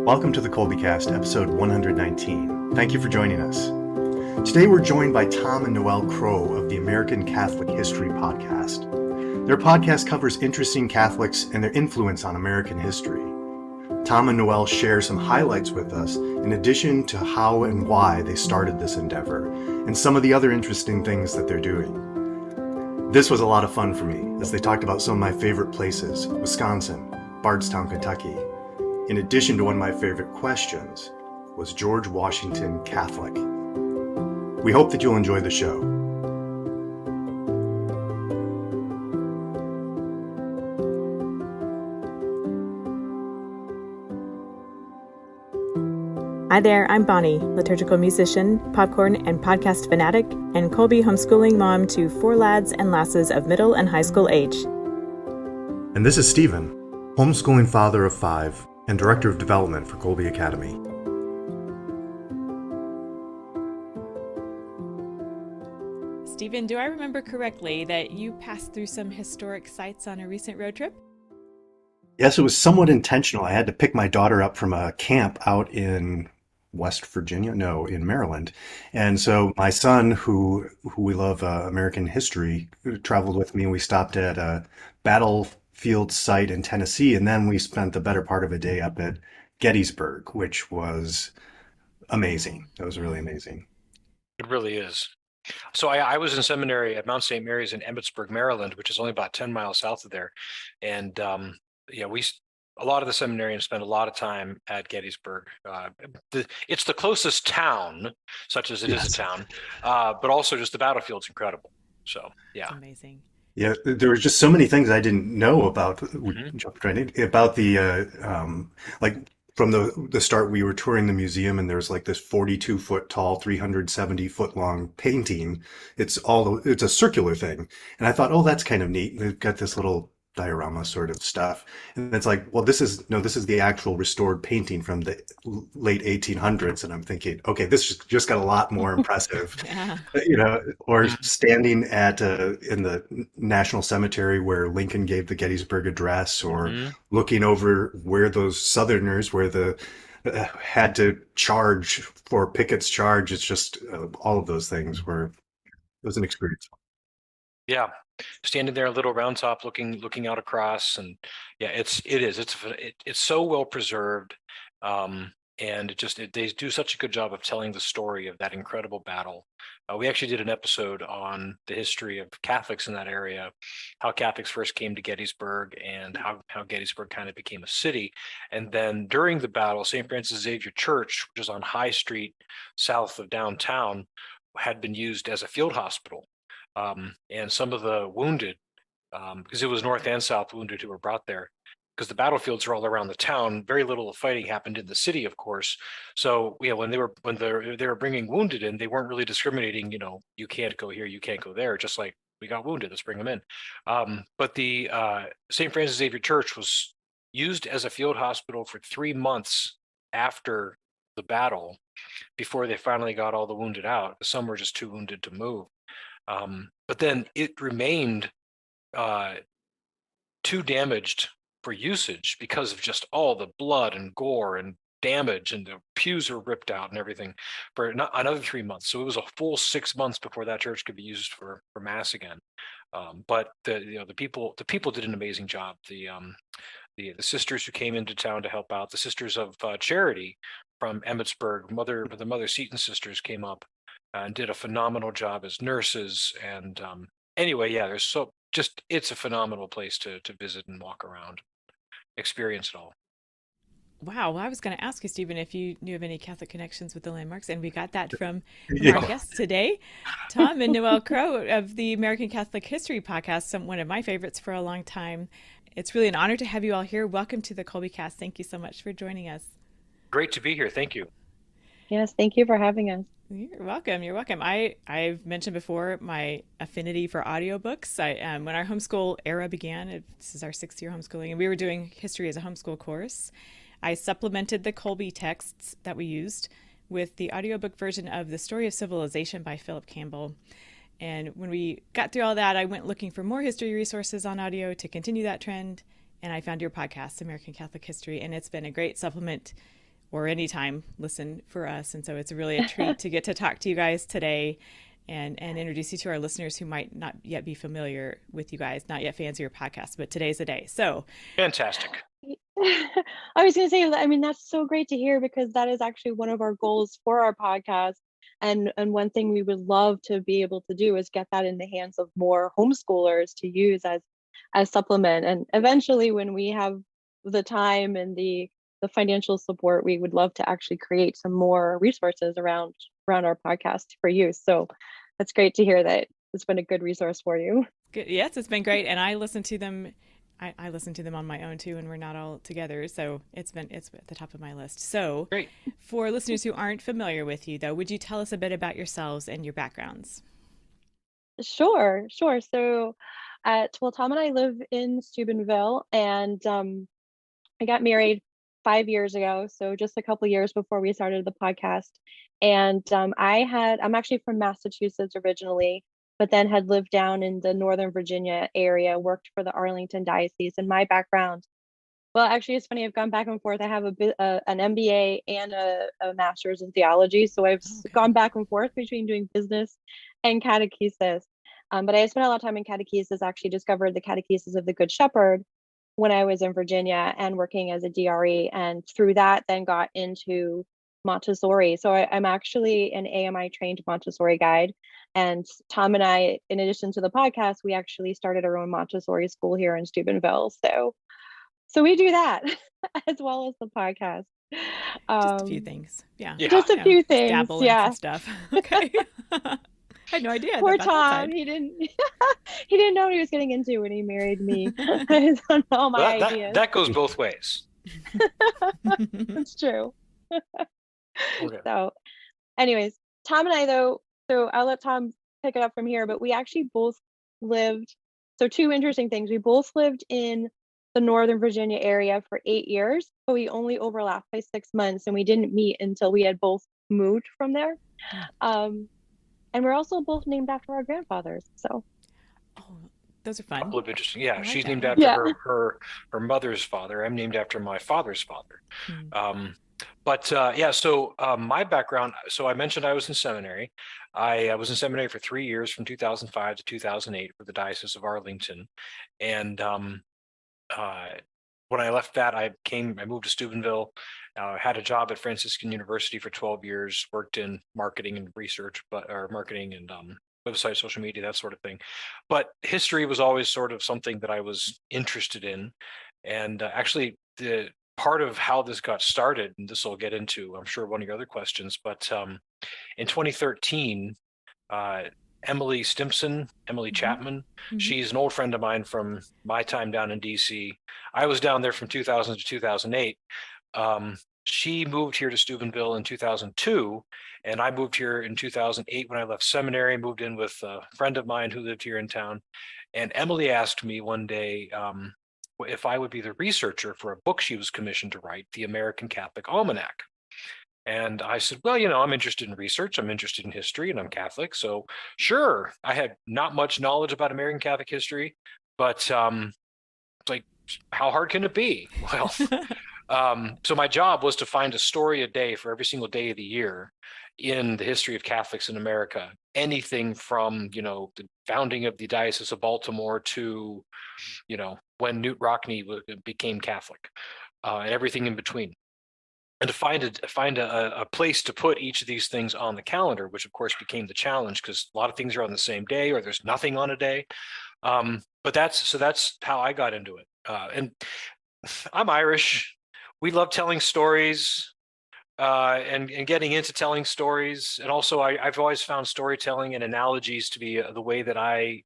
Welcome to the Kolbecast, episode 119. Thank you for joining us. Today we're joined by Tom and Noëlle Crowe of the American Catholic History podcast. Their podcast covers interesting Catholics and their influence on American history. Tom and Noëlle share some highlights with us, in addition to how and why they started this endeavor, and some of the other interesting things that they're doing. This was a lot of fun for me, as they talked about some of my favorite places, Wisconsin, Bardstown, Kentucky. In addition to one of my favorite questions, was George Washington Catholic? We hope that you'll enjoy the show. Hi there, I'm Bonnie, liturgical musician, popcorn and podcast fanatic, and Kolbe homeschooling mom to 4 lads and lasses of middle and high school age. And this is Stephen, homeschooling father of 5 and director of development for Kolbe Academy. Stephen, do I remember correctly that you passed through some historic sites on a recent road trip? Yes, it was somewhat intentional. I had to pick my daughter up from a camp out in West Virginia, no, in Maryland. And so my son, who we love American history, traveled with me, and we stopped at a battlefield site in Tennessee, and then we spent the better part of a day up at Gettysburg, which was amazing. It was really amazing. It really is. So I was in seminary at Mount St. Mary's in Emmitsburg, Maryland, which is only about 10 miles south of there. And a lot of the seminarians spend a lot of time at Gettysburg. It's the closest town, such as it is a town, but also just the battlefield's incredible. So, yeah. It's amazing. Yeah, there were just so many things I didn't know about. We jumped right in about the like from the start. We were touring the museum, and there's like this 42-foot tall, 370-foot long painting. It's a circular thing, and I thought, oh, that's kind of neat. They've got this little diorama sort of stuff, and it's like, well, this is the actual restored painting from the late 1800s, and I'm thinking, okay, this just got a lot more impressive. Yeah. Or standing at in the National Cemetery where Lincoln gave the Gettysburg Address, or looking over where those Southerners had to charge for Pickett's charge. It's just all of those things it was an experience. Yeah. Standing there, a little round top, looking out across, and yeah, it's so well preserved, and they do such a good job of telling the story of that incredible battle. We actually did an episode on the history of Catholics in that area, how Catholics first came to Gettysburg, and how Gettysburg kind of became a city. And then during the battle, St. Francis Xavier Church, which is on High Street south of downtown, had been used as a field hospital. And some of the wounded, because it was North and South wounded who were brought there, because the battlefields are all around the town. Very little of fighting happened in the city, of course. So yeah, when they were bringing wounded in, they weren't really discriminating. You can't go here, you can't go there. Just like, we got wounded, let's bring them in. But the St. Francis Xavier Church was used as a field hospital for 3 months after the battle, before they finally got all the wounded out. Some were just too wounded to move. But then it remained too damaged for usage because of just all the blood and gore and damage, and the pews were ripped out and everything, for another 3 months. So it was a full 6 months before that church could be used for mass again. But the people did an amazing job. The sisters who came into town to help out, the Sisters of Charity from Emmitsburg, the Mother Seton sisters came up and did a phenomenal job as nurses. And anyway, yeah, it's a phenomenal place to visit and walk around, experience it all. Wow. Well, I was going to ask you, Stephen, if you knew of any Catholic connections with the landmarks, and we got that from our guests today, Tom and Noëlle Crowe of the American Catholic History podcast, one of my favorites for a long time. It's really an honor to have you all here. Welcome to the Kolbecast. Thank you so much for joining us. Great to be here. Thank you. Yes, thank you for having us. You're welcome. You're welcome. I've mentioned before my affinity for audiobooks. When our homeschool era began, this is our 6th year homeschooling, and we were doing history as a homeschool course, I supplemented the Kolbe texts that we used with the audiobook version of The Story of Civilization by Philip Campbell. And when we got through all that, I went looking for more history resources on audio to continue that trend. And I found your podcast, American Catholic History, and it's been a great supplement or anytime listen for us. And so it's really a treat to get to talk to you guys today and introduce you to our listeners who might not yet be familiar with you guys, not yet fans of your podcast, but today's the day. So fantastic. I was going to say, I mean, that's so great to hear, because that is actually one of our goals for our podcast. And one thing we would love to be able to do is get that in the hands of more homeschoolers to use as supplement. And eventually, when we have the time and the financial support, we would love to actually create some more resources around our podcast for use. So that's great to hear that it's been a good resource for you. Good. Yes, it's been great. And I listen to them. I listen to them on my own too, and we're not all together. So it's at the top of my list. So great. For listeners who aren't familiar with you, though, would you tell us a bit about yourselves and your backgrounds? Sure. So Tom and I live in Steubenville, and I got married 5 years ago, so just a couple years before we started the podcast. And I'm actually from Massachusetts originally, but then had lived down in the Northern Virginia area, worked for the Arlington Diocese. And my background, well, actually, it's funny, I've gone back and forth. I have an MBA and a master's in theology. So I've gone back and forth between doing business and catechesis. But I spent a lot of time in catechesis, actually discovered the catechesis of the Good Shepherd when I was in Virginia and working as a DRE. And through that, then got into Montessori. So I'm actually an AMI trained Montessori guide. And Tom and I, in addition to the podcast, we actually started our own Montessori school here in Steubenville. So we do that as well as the podcast. Just a few things. Yeah. Just a few things. Dabble in some stuff. Okay. I had no idea. Poor Tom. He didn't know what he was getting into when he married me. I don't know my ideas. That goes both ways. That's true. Okay. So anyways, Tom and I, though, so I'll let Tom pick it up from here, but we actually both lived, so two interesting things. We both lived in the Northern Virginia area for 8 years, but we only overlapped by 6 months, and we didn't meet until we had both moved from there. And we're also both named after our grandfathers. So those are fun. A couple of interesting. Yeah, she's named after her mother's father. I'm named after my father's father. So my background, so I mentioned I was in seminary. I was in seminary for 3 years, from 2005 to 2008 for the Diocese of Arlington. And when I left that, I moved to Steubenville, had a job at Franciscan University for 12 years, worked in marketing and research, marketing and website, social media, that sort of thing. But history was always sort of something that I was interested in. And actually, the part of how this got started, and this will get into, I'm sure, one of your other questions, but in 2013, Emily Stimpson, Emily Chapman, she's an old friend of mine from my time down in DC. I was down there from 2000 to 2008. She moved here to Steubenville in 2002, and I moved here in 2008 when I left seminary, moved in with a friend of mine who lived here in town. And Emily asked me one day if I would be the researcher for a book she was commissioned to write, the American Catholic Almanac. And I said, well, I'm interested in research, I'm interested in history, and I'm Catholic. So sure, I had not much knowledge about American Catholic history, but it's like, how hard can it be? Well, so my job was to find a story a day for every single day of the year in the history of Catholics in America. Anything from, the founding of the Diocese of Baltimore to, when Newt Rockne became Catholic, and everything in between. And to find a place to put each of these things on the calendar, which of course became the challenge, because a lot of things are on the same day or there's nothing on a day. But that's how I got into it. And I'm Irish. We love telling stories and getting into telling stories. And also I've always found storytelling and analogies to be the way that I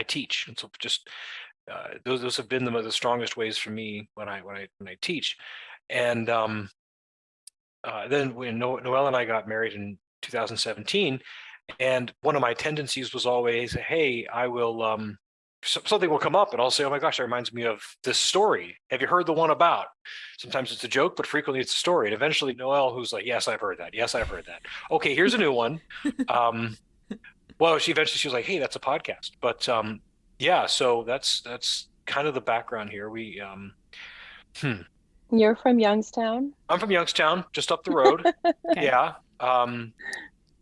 teach. And so just those have been the strongest ways for me when I teach. And then when Noëlle and I got married in 2017, and one of my tendencies was always, hey, I will, something will come up and I'll say, oh my gosh, that reminds me of this story. Have you heard the one about? Sometimes it's a joke, but frequently it's a story. And eventually Noëlle, who's like, yes, I've heard that. Yes, I've heard that. Okay, here's a new one. Well, she was like, hey, that's a podcast. But so that's kind of the background here. You're from Youngstown? I'm from Youngstown, just up the road. Okay. Yeah. That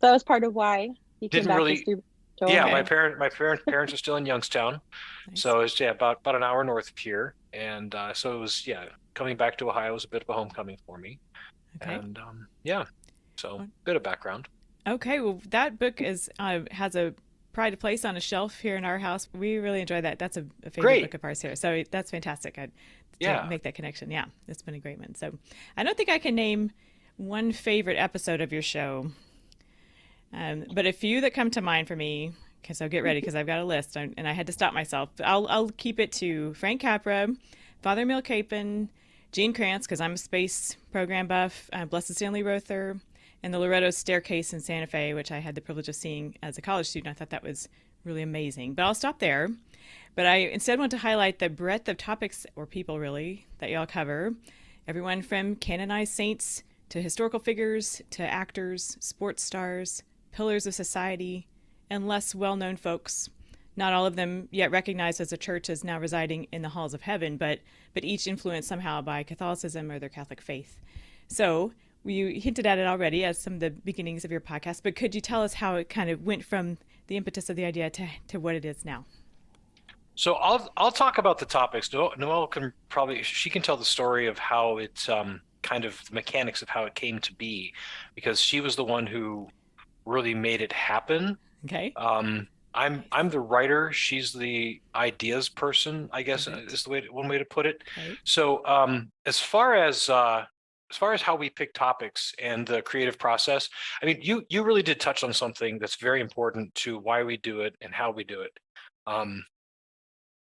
was part of why you came Didn't back to really. Steubenville. Yeah, Okay. my parents are still in Youngstown, Nice. so it's about an hour north of here, and so it was coming back to Ohio was a bit of a homecoming for me, Okay. and so bit of background. Okay. Well, that book is has a pride of place on a shelf here in our house. We really enjoy that. That's a favorite book Great. of ours here. So that's fantastic. To Yeah. make that connection. Yeah, it's been a great one. So I don't think I can name one favorite episode of your show, but a few that come to mind for me. Okay, so get ready because I've got a list, and I had to stop myself. I'll keep it to Frank Capra, Father Mill Capon, Gene Kranz because I'm a space program buff, Blessed Stanley Rother, and the Loretto Staircase in Santa Fe, which I had the privilege of seeing as a college student. I thought that was really amazing. But I'll stop there. But I instead want to highlight the breadth of topics or people really that y'all cover. Everyone from canonized saints to historical figures to actors, sports stars, pillars of society, and less well-known folks. Not all of them yet recognized as a church as now residing in the halls of heaven, but each influenced somehow by Catholicism or their Catholic faith. So you hinted at it already as some of the beginnings of your podcast, but could you tell us how it kind of went from the impetus of the idea to what it is now? So I'll talk about the topics. Noelle can she can tell the story of how it's kind of the mechanics of how it came to be, because she was the one who really made it happen. Okay. I'm the writer. She's the ideas person, I guess is one way to put it. Okay. So as far as how we pick topics and the creative process, I mean, you really did touch on something that's very important to why we do it and how we do it.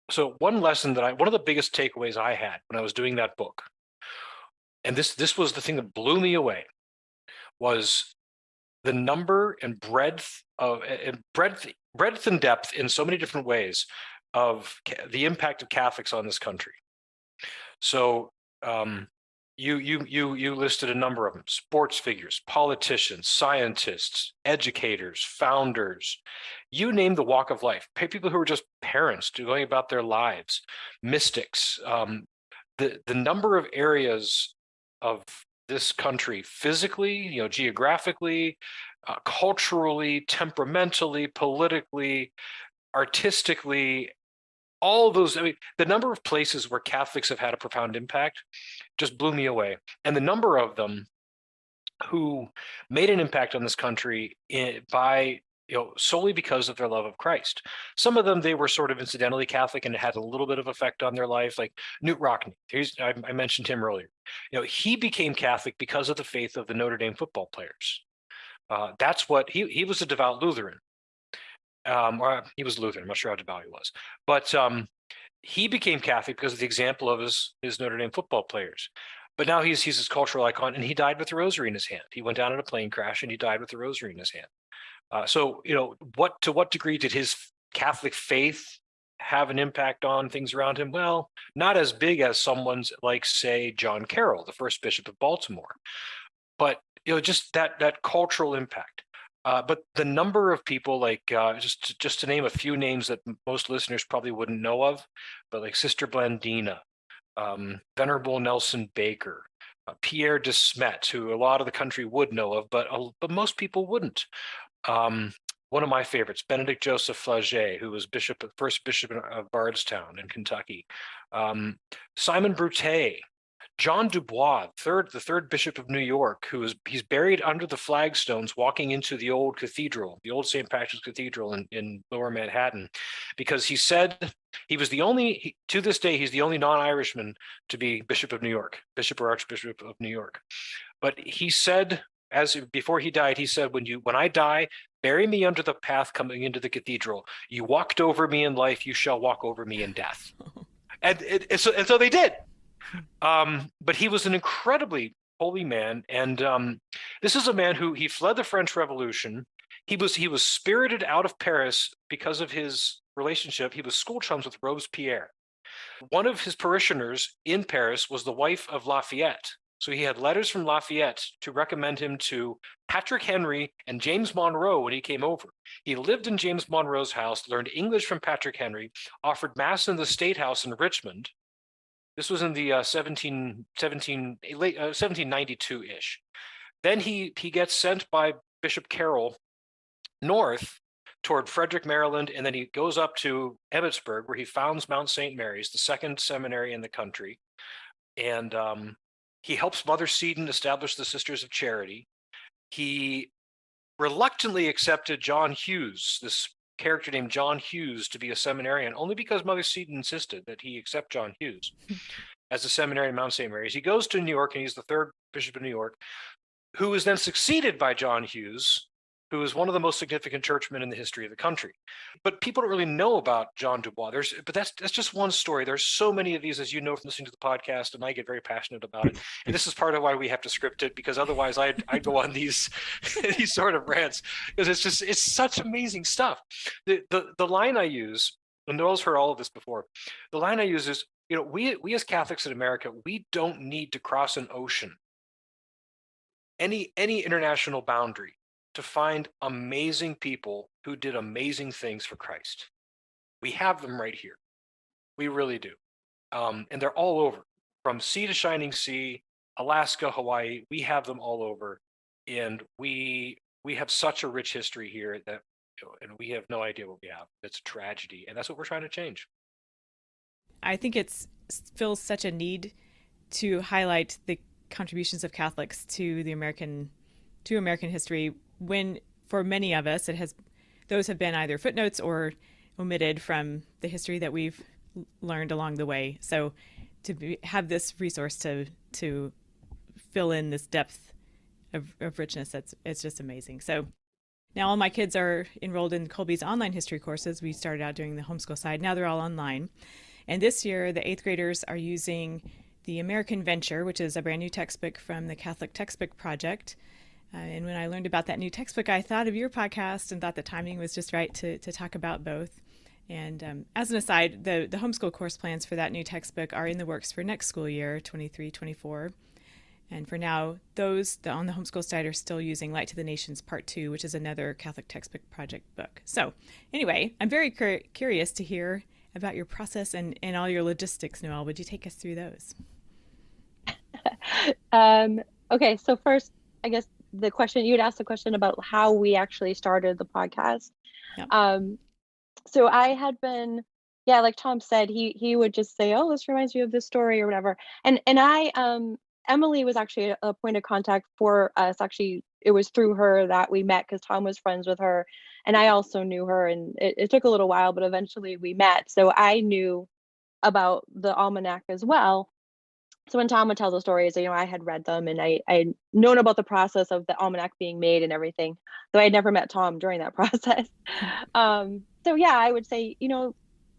So one of the biggest takeaways I had when I was doing that book, and this was the thing that blew me away, was the number and breadth and depth in so many different ways of the impact of Catholics on this country. So you listed a number of them: sports figures, politicians, scientists, educators, founders, you name the walk of life, people who are just parents going about their lives, mystics, the number of areas of this country physically, geographically, culturally, temperamentally, politically, artistically, all those, I mean, the number of places where Catholics have had a profound impact just blew me away. And the number of them who made an impact on this country by solely because of their love of Christ. Some of them, they were sort of incidentally Catholic and it had a little bit of effect on their life, like Newt Rockne. I mentioned him earlier. He became Catholic because of the faith of the Notre Dame football players. That's what he was a devout Lutheran. Or he was Lutheran. I'm not sure how devout he was, but he became Catholic because of the example of his Notre Dame football players. But now he's his cultural icon, and he died with the rosary in his hand. He went down in a plane crash, and he died with the rosary in his hand. So to what degree did his Catholic faith have an impact on things around him? Well, not as big as someone's like, say, John Carroll, the first bishop of Baltimore, but just that cultural impact. But the number of people, like just to name a few names that most listeners probably wouldn't know of, but like Sister Blandina, Venerable Nelson Baker, Pierre de Smet, who a lot of the country would know of, but most people wouldn't. One of my favorites, Benedict Joseph Flagey, who was first bishop of Bardstown in Kentucky. Simon Broutet, John Dubois, the third bishop of New York, he's buried under the flagstones walking into the old cathedral, the old St. Patrick's Cathedral in Lower Manhattan, because he said he was to this day, he's the only non-Irishman to be Bishop of New York, Bishop or Archbishop of New York. But he said, before he died, he said, when I die, bury me under the path coming into the cathedral. You walked over me in life, you shall walk over me in death. And so they did. But he was an incredibly holy man, and this is a man who he fled the French Revolution. He was spirited out of Paris because of his relationship. He was school chums with Robespierre. One of his parishioners in Paris was the wife of Lafayette. So he had letters from Lafayette to recommend him to Patrick Henry and James Monroe when he came over. He lived in James Monroe's house, learned English from Patrick Henry, offered mass in the State House in Richmond, This was in the 1792-ish. Then he gets sent by Bishop Carroll north toward Frederick, Maryland, and then he goes up to Emmitsburg, where he founds Mount St. Mary's, the second seminary in the country. And he helps Mother Seton establish the Sisters of Charity. He reluctantly accepted John Hughes, this character named John Hughes, to be a seminarian, only because Mother Seton insisted that he accept John Hughes as a seminary in Mount St. Mary's. He goes to New York, and he's the third bishop of New York, who is then succeeded by John Hughes, who is one of the most significant churchmen in the history of the country. But people don't really know about John Dubois. But that's just one story. There's so many of these, as you know, from listening to the podcast, and I get very passionate about it. And this is part of why we have to script it, because otherwise I'd go on these these sort of rants, because it's such amazing stuff. The line I use, and Noelle's heard all of this before, the line I use is, we as Catholics in America, we don't need to cross an ocean, any international boundary, to find amazing people who did amazing things for Christ. We have them right here. We really do. And they're all over, from sea to shining sea, Alaska, Hawaii. We have them all over. And we have such a rich history here that, and we have no idea what we have. It's a tragedy. And that's what we're trying to change. I think it feels such a need to highlight the contributions of Catholics to American history, when for many of us those have been either footnotes or omitted from the history that we've learned along the way. So to have this resource to fill in this depth of richness, it's just amazing. So now all my kids are enrolled in Kolbe's online history courses. We started out doing the homeschool side. Now they're all online. And this year, the 8th graders are using the American Venture, which is a brand new textbook from the Catholic Textbook Project. And when I learned about that new textbook, I thought of your podcast and thought the timing was just right to talk about both. And as an aside, the homeschool course plans for that new textbook are in the works for next school year, 23-24. And for now, those on the homeschool side are still using Light to the Nations Part 2, which is another Catholic Textbook Project book. So anyway, I'm very curious to hear about your process and all your logistics, Noëlle. Would you take us through those? Okay, so first, I guess you had asked the question about how we actually started the podcast. Yep. So I had been, like Tom said, he would just say, "Oh, this reminds me of this story," or whatever. And Emily was actually a point of contact for us. Actually, it was through her that we met, because Tom was friends with her, and I also knew her. And it took a little while, but eventually we met. So I knew about the almanac as well. So when Tom would tell the stories, I had read them, and I'd known about the process of the almanac being made and everything, though I'd never met Tom during that process. So yeah, I would say,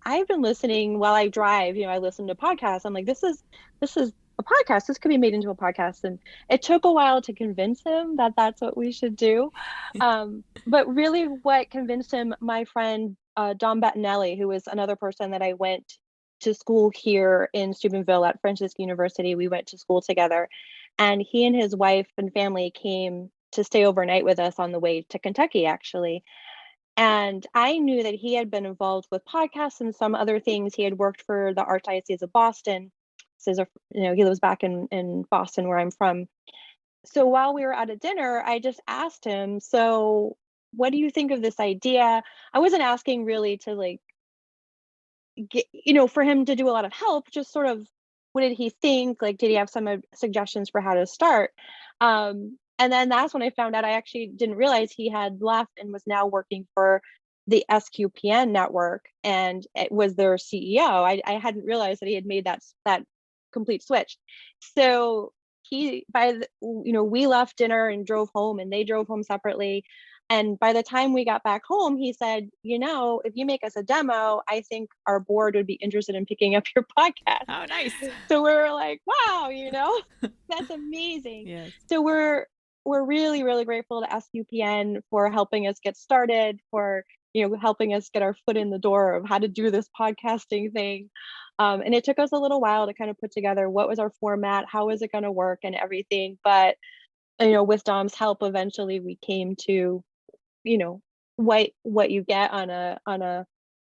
I've been listening while I drive. I listen to podcasts. I'm like, this is a podcast. This could be made into a podcast. And it took a while to convince him that that's what we should do. But really what convinced him, my friend, Dom Bettinelli, who was another person that I went to school here in Steubenville at Franciscan University. We went to school together, and he and his wife and family came to stay overnight with us on the way to Kentucky, actually. And I knew that he had been involved with podcasts and some other things. He had worked for the Archdiocese of Boston. So, he lives back in Boston, where I'm from. So while we were at a dinner, I just asked him, "So what do you think of this idea?" I wasn't asking really to get, for him to do a lot of help, just sort of, what did he think? Did he have some suggestions for how to start? And then that's when I found out I actually didn't realize he had left and was now working for the SQPN network, and it was their CEO. I hadn't realized that he had made that complete switch. So we left dinner and drove home, and they drove home separately. And by the time we got back home, he said, "If you make us a demo, I think our board would be interested in picking up your podcast." Oh, nice. So we were like, wow, that's amazing. Yes. So we're really, really grateful to SQPN for helping us get started, for, helping us get our foot in the door of how to do this podcasting thing. And it took us a little while to kind of put together what was our format, how is it going to work, and everything. But, with Dom's help, eventually we came to, what you get on a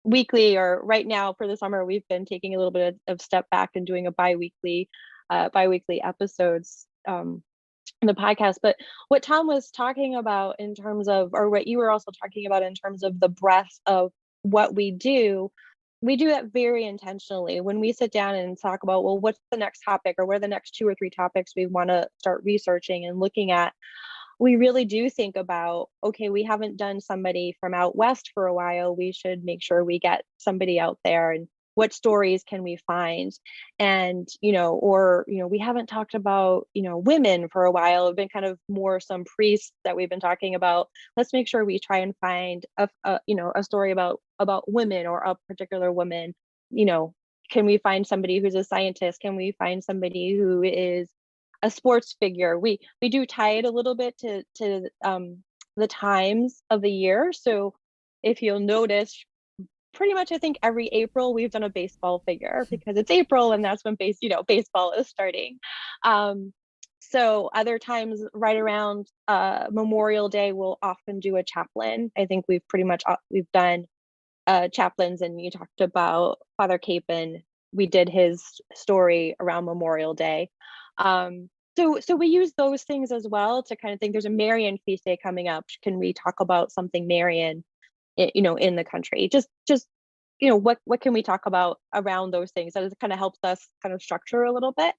weekly, or right now for the summer, we've been taking a little bit of step back and doing a bi-weekly episodes in the podcast. But what Tom was talking about in terms of, or what you were also talking about in terms of the breadth of what we do that very intentionally. When we sit down and talk about, well, what's the next topic, or what are the next 2 or 3 topics we want to start researching and looking at, we really do think about, okay, we haven't done somebody from out west for a while. We should make sure we get somebody out there, and what stories can we find? And, we haven't talked about, women for a while. It's been kind of more some priests that we've been talking about. Let's make sure we try and find a story about women, or a particular woman. Can we find somebody who's a scientist? Can we find somebody who is a sports figure? We do tie it a little bit to the times of the year. So if you'll notice, pretty much I think every April we've done a baseball figure, because it's April and that's when baseball is starting. So other times right around Memorial Day, we'll often do a chaplain. I think we've done chaplains, and you talked about Father Capon. We did his story around Memorial Day. So we use those things as well to kind of think, there's a Marian feast day coming up. Can we talk about something Marian, in the country? Just what can we talk about around those things? That kind of helps us kind of structure a little bit.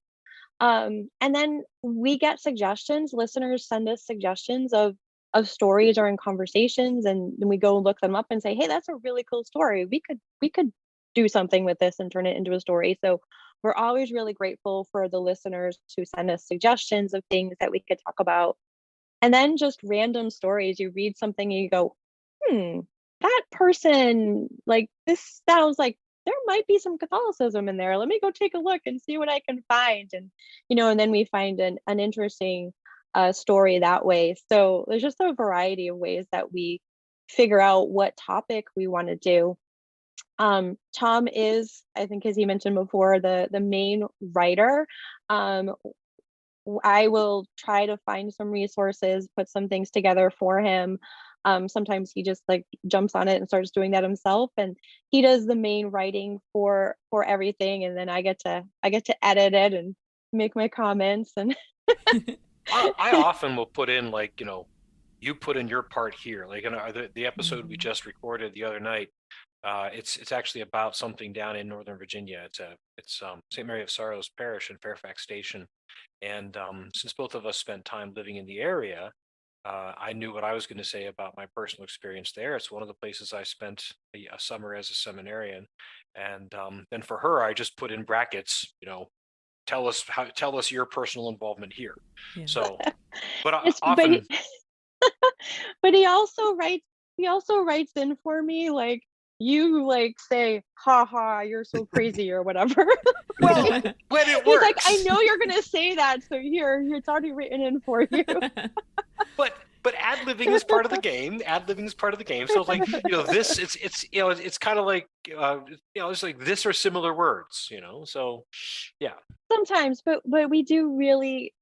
And then we get suggestions. Listeners send us suggestions of stories or in conversations, and then we go look them up and say, hey, that's a really cool story. We could do something with this and turn it into a story. So we're always really grateful for the listeners who send us suggestions of things that we could talk about. And then just random stories. You read something and you go, that person, like, this sounds like there might be some Catholicism in there. Let me go take a look and see what I can find. And, and then we find an interesting story that way. So there's just a variety of ways that we figure out what topic we want to do. Tom is, I think, as he mentioned before, the main writer. I will try to find some resources, put some things together for him. Sometimes he just jumps on it and starts doing that himself, and he does the main writing for everything, and then I get to edit it and make my comments. And I often will put in you put in your part here, like in the episode we just recorded the other night. It's actually about something down in Northern Virginia. It's St. Mary of Sorrows Parish in Fairfax Station, and since both of us spent time living in the area, I knew what I was going to say about my personal experience there. It's one of the places I spent a summer as a seminarian, and then for her, I just put in brackets, tell us your personal involvement here. Yeah. So, but often, but he also writes in for me, like, you say, ha ha, you're so crazy, or whatever. Well, when it works. He's like, I know you're gonna say that, so here, it's already written in for you. But ad-libbing is part of the game. Ad-libbing is part of the game. So this it's kind of like it's like this or similar words, So yeah. Sometimes, but we do really,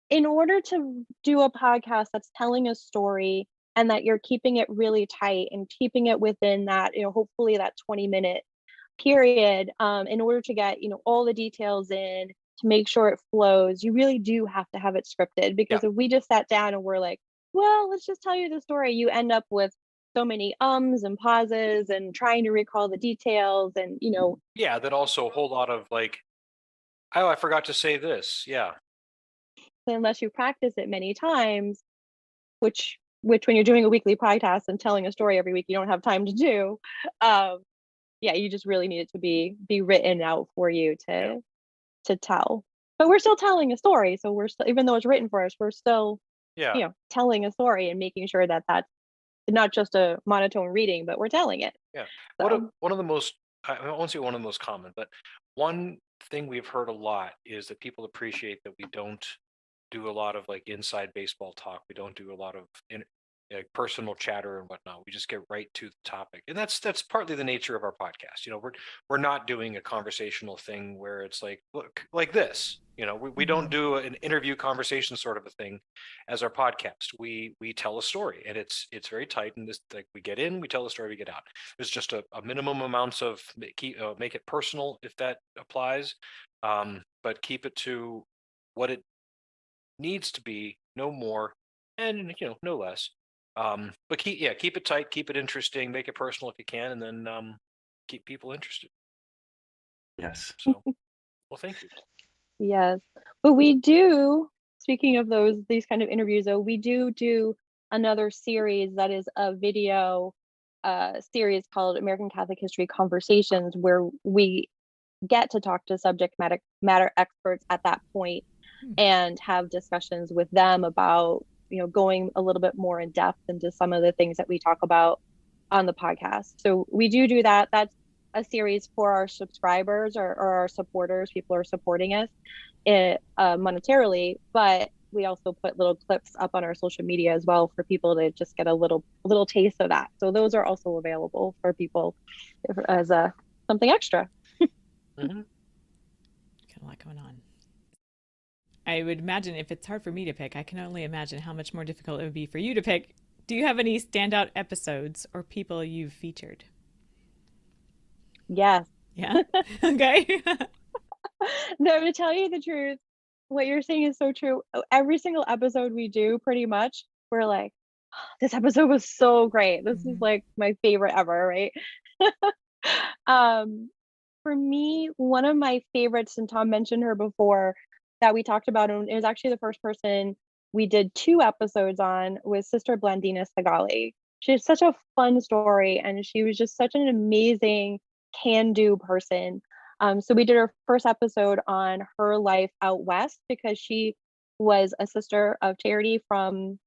in order to do a podcast that's telling a story, and that you're keeping it really tight and keeping it within that, hopefully that 20-minute period, in order to get, all the details in, to make sure it flows, you really do have to have it scripted. Because if we just sat down and we're like, well, let's just tell you the story, you end up with so many ums and pauses and trying to recall the details, and yeah, that also a whole lot of oh, I forgot to say this. Yeah. Unless you practice it many times, which when you're doing a weekly podcast and telling a story every week, you don't have time to do. You just really need it to be written out for you to tell. But we're still telling a story, so we're still, even though it's written for us, we're still telling a story and making sure that that's not just a monotone reading, but we're telling it. Yeah. So. One of the most, I won't say one of the most common, but one thing we've heard a lot is that people appreciate that we don't do a lot of inside baseball talk. We don't do a lot of personal chatter and whatnot. We just get right to the topic, and that's partly the nature of our podcast. We're not doing a conversational thing where it's like, look, like this. We don't do an interview conversation sort of a thing as our podcast. We tell a story, and it's very tight. And this, like, we get in, we tell the story, we get out. There's just a minimum amounts of make it personal if that applies, but keep it to what it needs to be, no more, and no less. But keep it tight, keep it interesting, make it personal if you can, and then keep people interested. Yes. So, well, thank you. Yes, but we do. Speaking of these kind of interviews, though, we do another series that is a video series called American Catholic History Conversations, where we get to talk to subject matter experts at that point and have discussions with them about going a little bit more in depth into some of the things that we talk about on the podcast. So we do that. That's a series for our subscribers or our supporters, people who are supporting us monetarily, but we also put little clips up on our social media as well for people to just get a little taste of that. So those are also available for people as something extra. Got a lot going on. I would imagine if it's hard for me to pick, I can only imagine how much more difficult it would be for you to pick. Do you have any standout episodes or people you've featured? Yes. Yeah. Okay. No, to tell you the truth, what you're saying is so true. Every single episode we do, pretty much, we're like, this episode was so great. This is like my favorite ever, right? For me, one of my favorites, and Tom mentioned her before, that we talked about, and it was actually the first person we did 2 episodes on, was Sister Blandina Sagali. She has such a fun story, and she was just such an amazing can-do person. So we did our first episode on her life out west, because she was a sister of charity from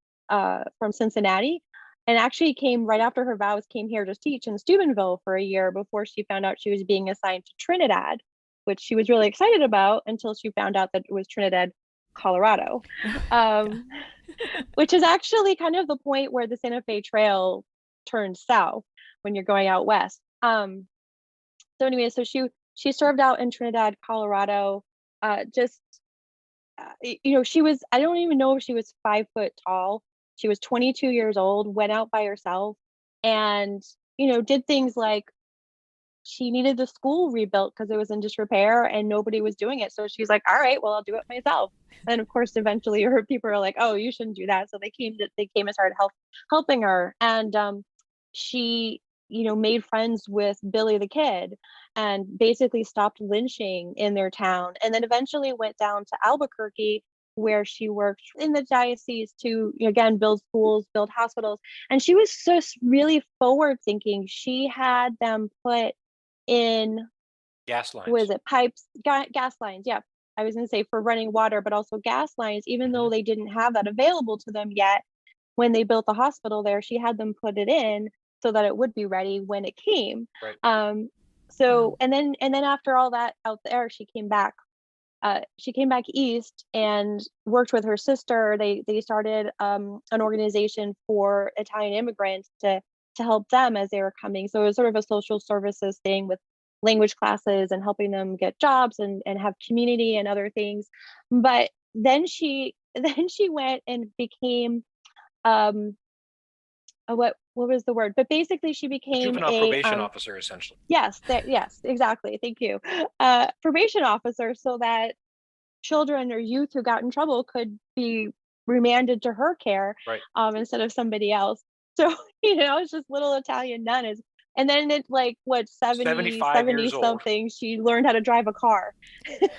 Cincinnati, and actually came right after her vows, came here to teach in Steubenville for a year before she found out she was being assigned to Trinidad, which she was really excited about until she found out that it was Trinidad, Colorado, which is actually kind of the point where the Santa Fe Trail turns south when you're going out west. So anyway, so she served out in Trinidad, Colorado. She was, I don't even know if she was 5 foot tall. She was 22 years old, went out by herself, and did things like, she needed the school rebuilt because it was in disrepair and nobody was doing it. So she's like, all right, well, I'll do it myself. And of course, eventually her people are like, oh, you shouldn't do that. So they came and started helping her. And she, made friends with Billy the Kid and basically stopped lynching in their town. And then eventually went down to Albuquerque, where she worked in the diocese to, again, build schools, build hospitals. And she was just really forward thinking. She had them put in gas lines. Was it pipes? Gas lines. Yeah. I was going to say for running water, but also gas lines, even though they didn't have that available to them yet. When they built the hospital there, she had them put it in so that it would be ready when it came. Right. So, and then after all that out there, she came back east and worked with her sister. They started an organization for Italian immigrants to help them as they were coming. So it was sort of a social services thing with language classes and helping them get jobs and have community and other things. But then she went and became what was the word? But basically she became juvenile probation officer, essentially. Yes, exactly. Thank you. Probation officer, so that children or youth who got in trouble could be remanded to her care, right, instead of somebody else. So, it's just little Italian nun and then it's like, what, 70 something, she learned how to drive a car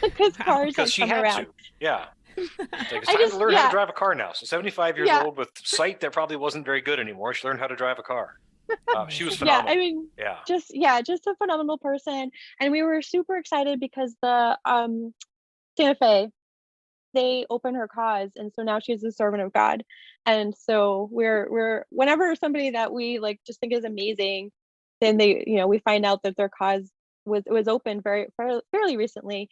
because cars had come around. Yeah. It's time to learn how to drive a car now. So 75 years old with sight that probably wasn't very good anymore. She learned how to drive a car. She was phenomenal. Yeah, I mean, just a phenomenal person. And we were super excited because the Santa Fe, they opened her cause, and so now she's a servant of God. And so we're whenever somebody that we like just think is amazing, then we find out that their cause was opened fairly recently.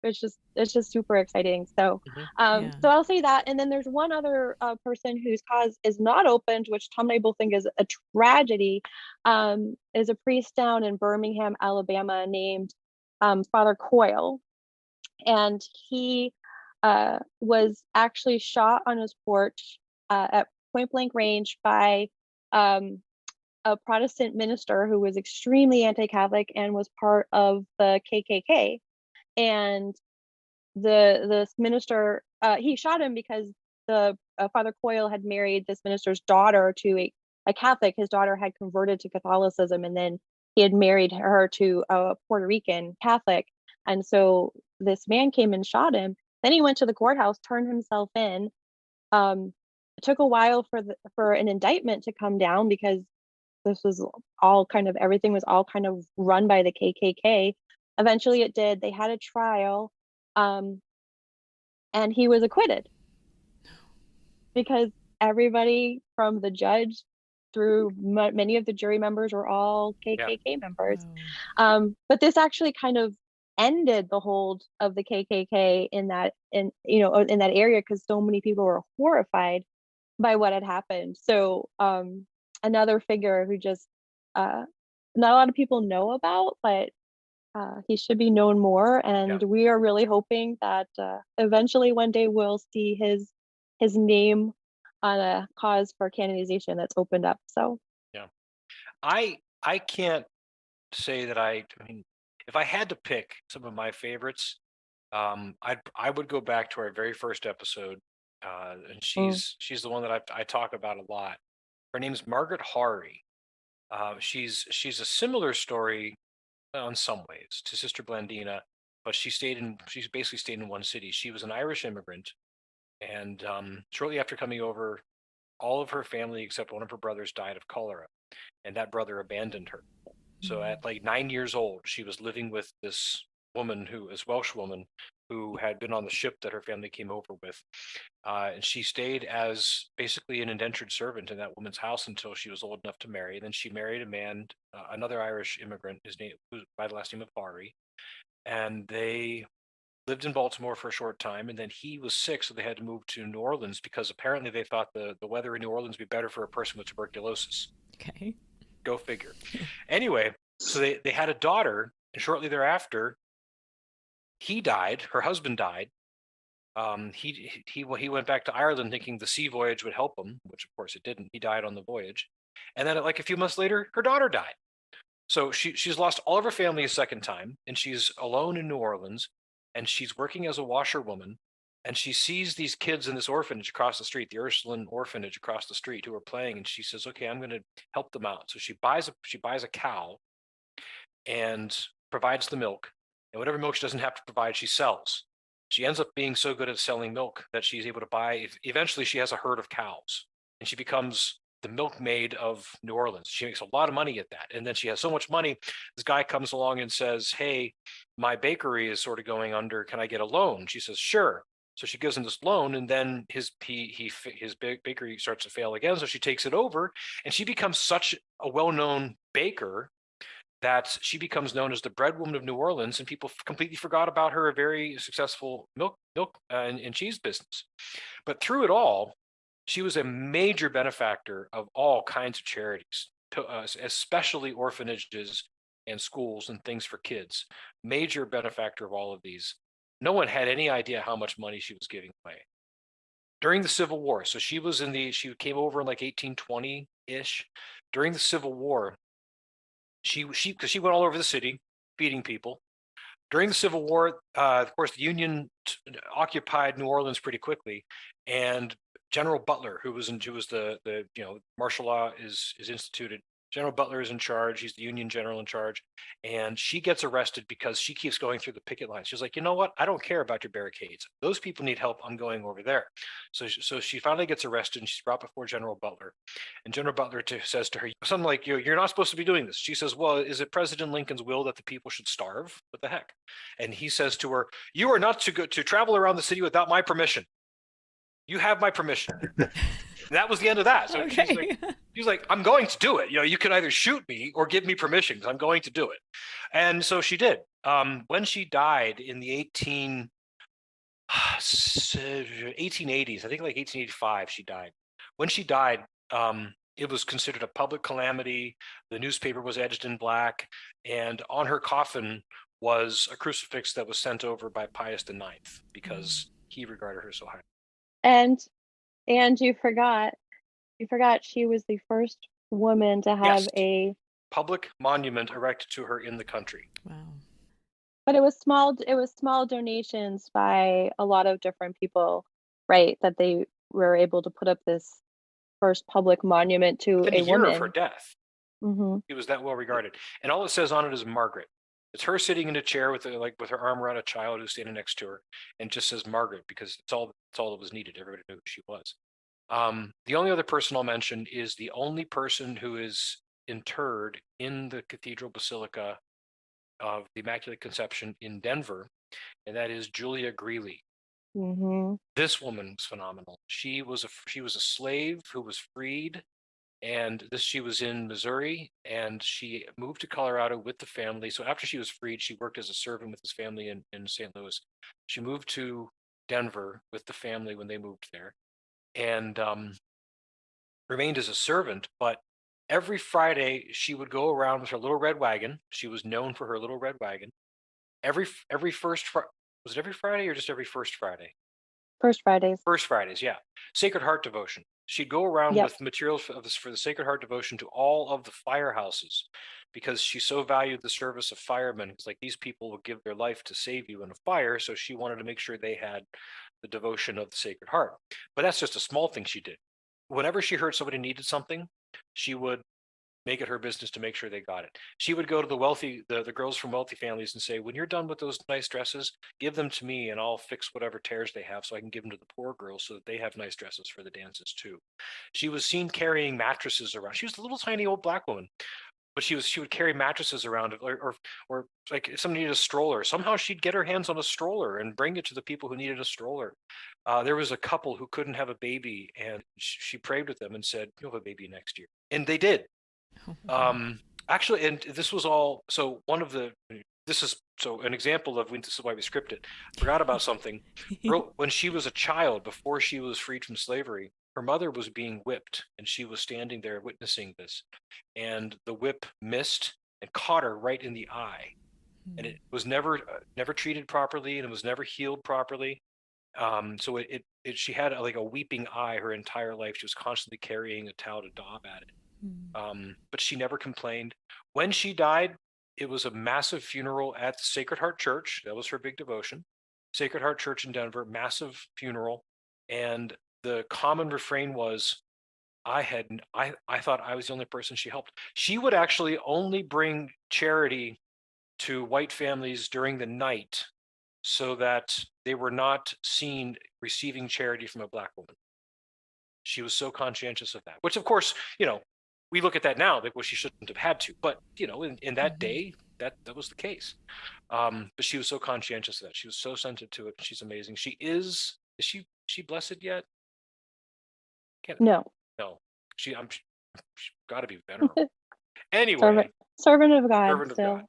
it's just super exciting. So Yeah. so I'll say that. And then there's one other person whose cause is not opened, which Tom and I both think is a tragedy. Is a priest down in Birmingham, Alabama, named Father Coyle, and he was actually shot on his porch at point blank range by a Protestant minister who was extremely anti-Catholic and was part of the KKK. And this minister, he shot him because the Father Coyle had married this minister's daughter to a Catholic. His daughter had converted to Catholicism, and then he had married her to a Puerto Rican Catholic. And so this man came and shot him. Then he went to the courthouse, turned himself in. It took a while for an indictment to come down because this was all kind of, everything was all kind of run by the KKK. Eventually it did. They had a trial, and he was acquitted because everybody from the judge through many of the jury members were all KKK members. But this actually kind of ended the hold of the KKK in that area, because so many people were horrified by what had happened. So another figure who just not a lot of people know about, but he should be known more. And we are really hoping that eventually one day we'll see his name on a cause for canonization that's opened up. So I can't say that I mean, if I had to pick some of my favorites, I would go back to our very first episode, and she's the one that I talk about a lot. Her name's Margaret Hari. She's a similar story in some ways to Sister Blandina, but she's basically stayed in one city. She was an Irish immigrant, and shortly after coming over, all of her family except one of her brothers died of cholera, and that brother abandoned her. So at like 9 years old, she was living with this woman Welsh woman, who had been on the ship that her family came over with. And she stayed as basically an indentured servant in that woman's house until she was old enough to marry. Then she married a man, another Irish immigrant, his name was by the last name of Hari. And they lived in Baltimore for a short time. And then he was sick, so they had to move to New Orleans because apparently they thought the weather in New Orleans would be better for a person with tuberculosis. Okay. Go figure. Anyway, so they had a daughter, and shortly thereafter, he died. Her husband died. He went back to Ireland thinking the sea voyage would help him, which of course it didn't. He died on the voyage, and then like a few months later, her daughter died. So she's lost all of her family a second time, and she's alone in New Orleans, and she's working as a washerwoman. And she sees these kids in this orphanage across the street, the Ursuline orphanage across the street, who are playing, and she says, "Okay, I'm going to help them out." So she buys a cow and provides the milk, and whatever milk she doesn't have to provide, she sells. She ends up being so good at selling milk that she's able to buy. Eventually, she has a herd of cows, and she becomes the milkmaid of New Orleans. She makes a lot of money at that, and then she has so much money. This guy comes along and says, "Hey, my bakery is sort of going under. Can I get a loan?" She says, "Sure." So she gives him this loan, and then his bakery starts to fail again. So she takes it over, and she becomes such a well-known baker that she becomes known as the bread woman of New Orleans, and people completely forgot about her very successful milk and cheese business. But through it all, she was a major benefactor of all kinds of charities, especially orphanages and schools and things for kids. Major benefactor of all of these. No one had any idea how much money she was giving away. During the Civil War, so she came over in like 1820-ish. During the Civil War, because she went all over the city feeding people. During the Civil War, of course, the Union occupied New Orleans pretty quickly, and General Butler, who was the martial law is instituted. General Butler is in charge. He's the Union general in charge, and she gets arrested because she keeps going through the picket lines. She's like, "You know what? I don't care about your barricades. Those people need help. I'm going over there." So she finally gets arrested, and she's brought before General Butler. And General Butler says to her something like, "You're not supposed to be doing this." She says, "Well, is it President Lincoln's will that the people should starve? What the heck?" And he says to her, "You are not to travel around the city without my permission. You have my permission." And that was the end of that. So Okay. she's like, "I'm going to do it. You can either shoot me or give me permission, because I'm going to do it." And so she did. When she died in the 1880s, I think like 1885, she died. When she died, it was considered a public calamity. The newspaper was edged in black, and on her coffin was a crucifix that was sent over by Pius IX because he regarded her so highly. And you forgot she was the first woman to have Yes. a Public monument erected to her in the country. Wow. But it was small donations by a lot of different people, right? That they were able to put up this first public monument to Within a a year of her woman. death, Hmm. she was that well regarded, and all it says on it is Margaret. It's her sitting in a chair with her arm around a child who's standing next to her, and just says Margaret because it's all that was needed. Everybody knew who she was. The only other person I'll mention is the only person who is interred in the Cathedral Basilica of the Immaculate Conception in Denver, and that is Julia Greeley. Hmm. This woman was phenomenal. She was a slave who was freed, and she was in Missouri, and she moved to Colorado with the family. So after she was freed, she worked as a servant with his family in St. Louis. She moved to Denver with the family when they moved there, and remained as a servant. But every Friday, she would go around with her little red wagon. She was known for her little red wagon. Every first was it every Friday or just every first Friday? First Fridays. First Fridays, yeah. Sacred Heart devotion. She'd go around Yep. with materials for the Sacred Heart devotion to all of the firehouses because she so valued the service of firemen. It's like these people will give their life to save you in a fire, so she wanted to make sure they had the devotion of the Sacred Heart. But that's just a small thing she did. Whenever she heard somebody needed something, she would make it her business to make sure they got it. She would go to the girls from wealthy families and say, when you're done with those nice dresses, give them to me and I'll fix whatever tears they have so I can give them to the poor girls so that they have nice dresses for the dances too. She was seen carrying mattresses around. She was a little tiny old black woman, but she would carry mattresses around, or like if somebody needed a stroller, somehow she'd get her hands on a stroller and bring it to the people who needed a stroller. There was a couple who couldn't have a baby, and she prayed with them and said, you'll have a baby next year. And they did. Actually, and this was all, so this is an example of when this is why we script it. Forgot about something. When she was a child, before she was freed from slavery, her mother was being whipped, and she was standing there witnessing this, and the whip missed and caught her right in the eye, and it was never treated properly, and it was never healed properly. So she had like a weeping eye her entire life. She was constantly carrying a towel to daub at it. But she never complained. When she died, it was a massive funeral at the Sacred Heart Church. That was her big devotion. Sacred Heart Church in Denver, massive funeral. And the common refrain was, I thought I was the only person she helped. She would actually only bring charity to white families during the night so that they were not seen receiving charity from a black woman. She was so conscientious of that, which of course, we look at that now, like, well, she shouldn't have had to, but in that day, that was the case. But she was so conscientious of that. She was so sensitive to it. She's amazing. Is she blessed yet? No. She's got to be venerable. Anyway, servant of God. Servant of God.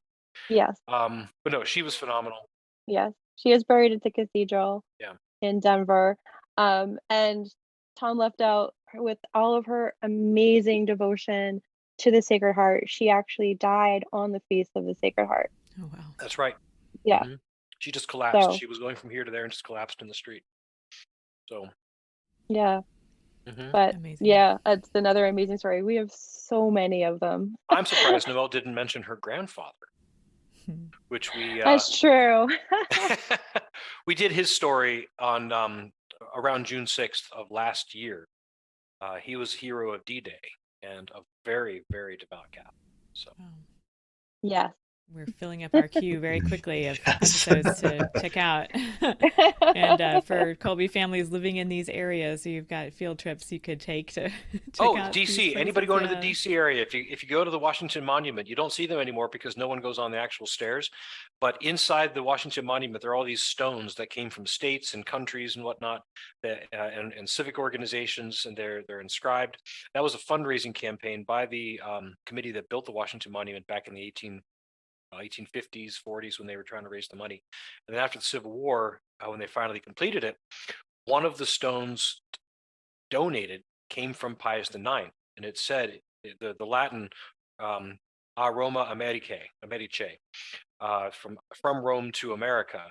Yes. But no, she was phenomenal. Yes, she is buried at the cathedral. Yeah. In Denver. And Tom left out, with all of her amazing devotion to the Sacred Heart, she actually died on the Feast of the Sacred Heart. Oh, wow. That's right. Yeah. She just collapsed. She was going from here to there and just collapsed in the street. So. Yeah. But amazing. Yeah, it's another amazing story. We have so many of them. I'm surprised Noëlle didn't mention her grandfather, which we. That's true. We did his story on around June 6th of last year. He was hero of D-Day and a very, very devout Catholic. So. Yes. We're filling up our queue very quickly of episodes to check out. And for Kolbe families living in these areas, you've got field trips you could take to check out DC. Anybody going to the DC area? If you go to the Washington Monument, you don't see them anymore because no one goes on the actual stairs. But inside the Washington Monument, there are all these stones that came from states and countries and whatnot, and civic organizations, and they're inscribed. That was a fundraising campaign by the committee that built the Washington Monument back in the 1850s, 40s, when they were trying to raise the money. And then after the Civil War, when they finally completed it, one of the stones donated came from Pius IX, and it said the Latin "A Roma Americae," from Rome to America,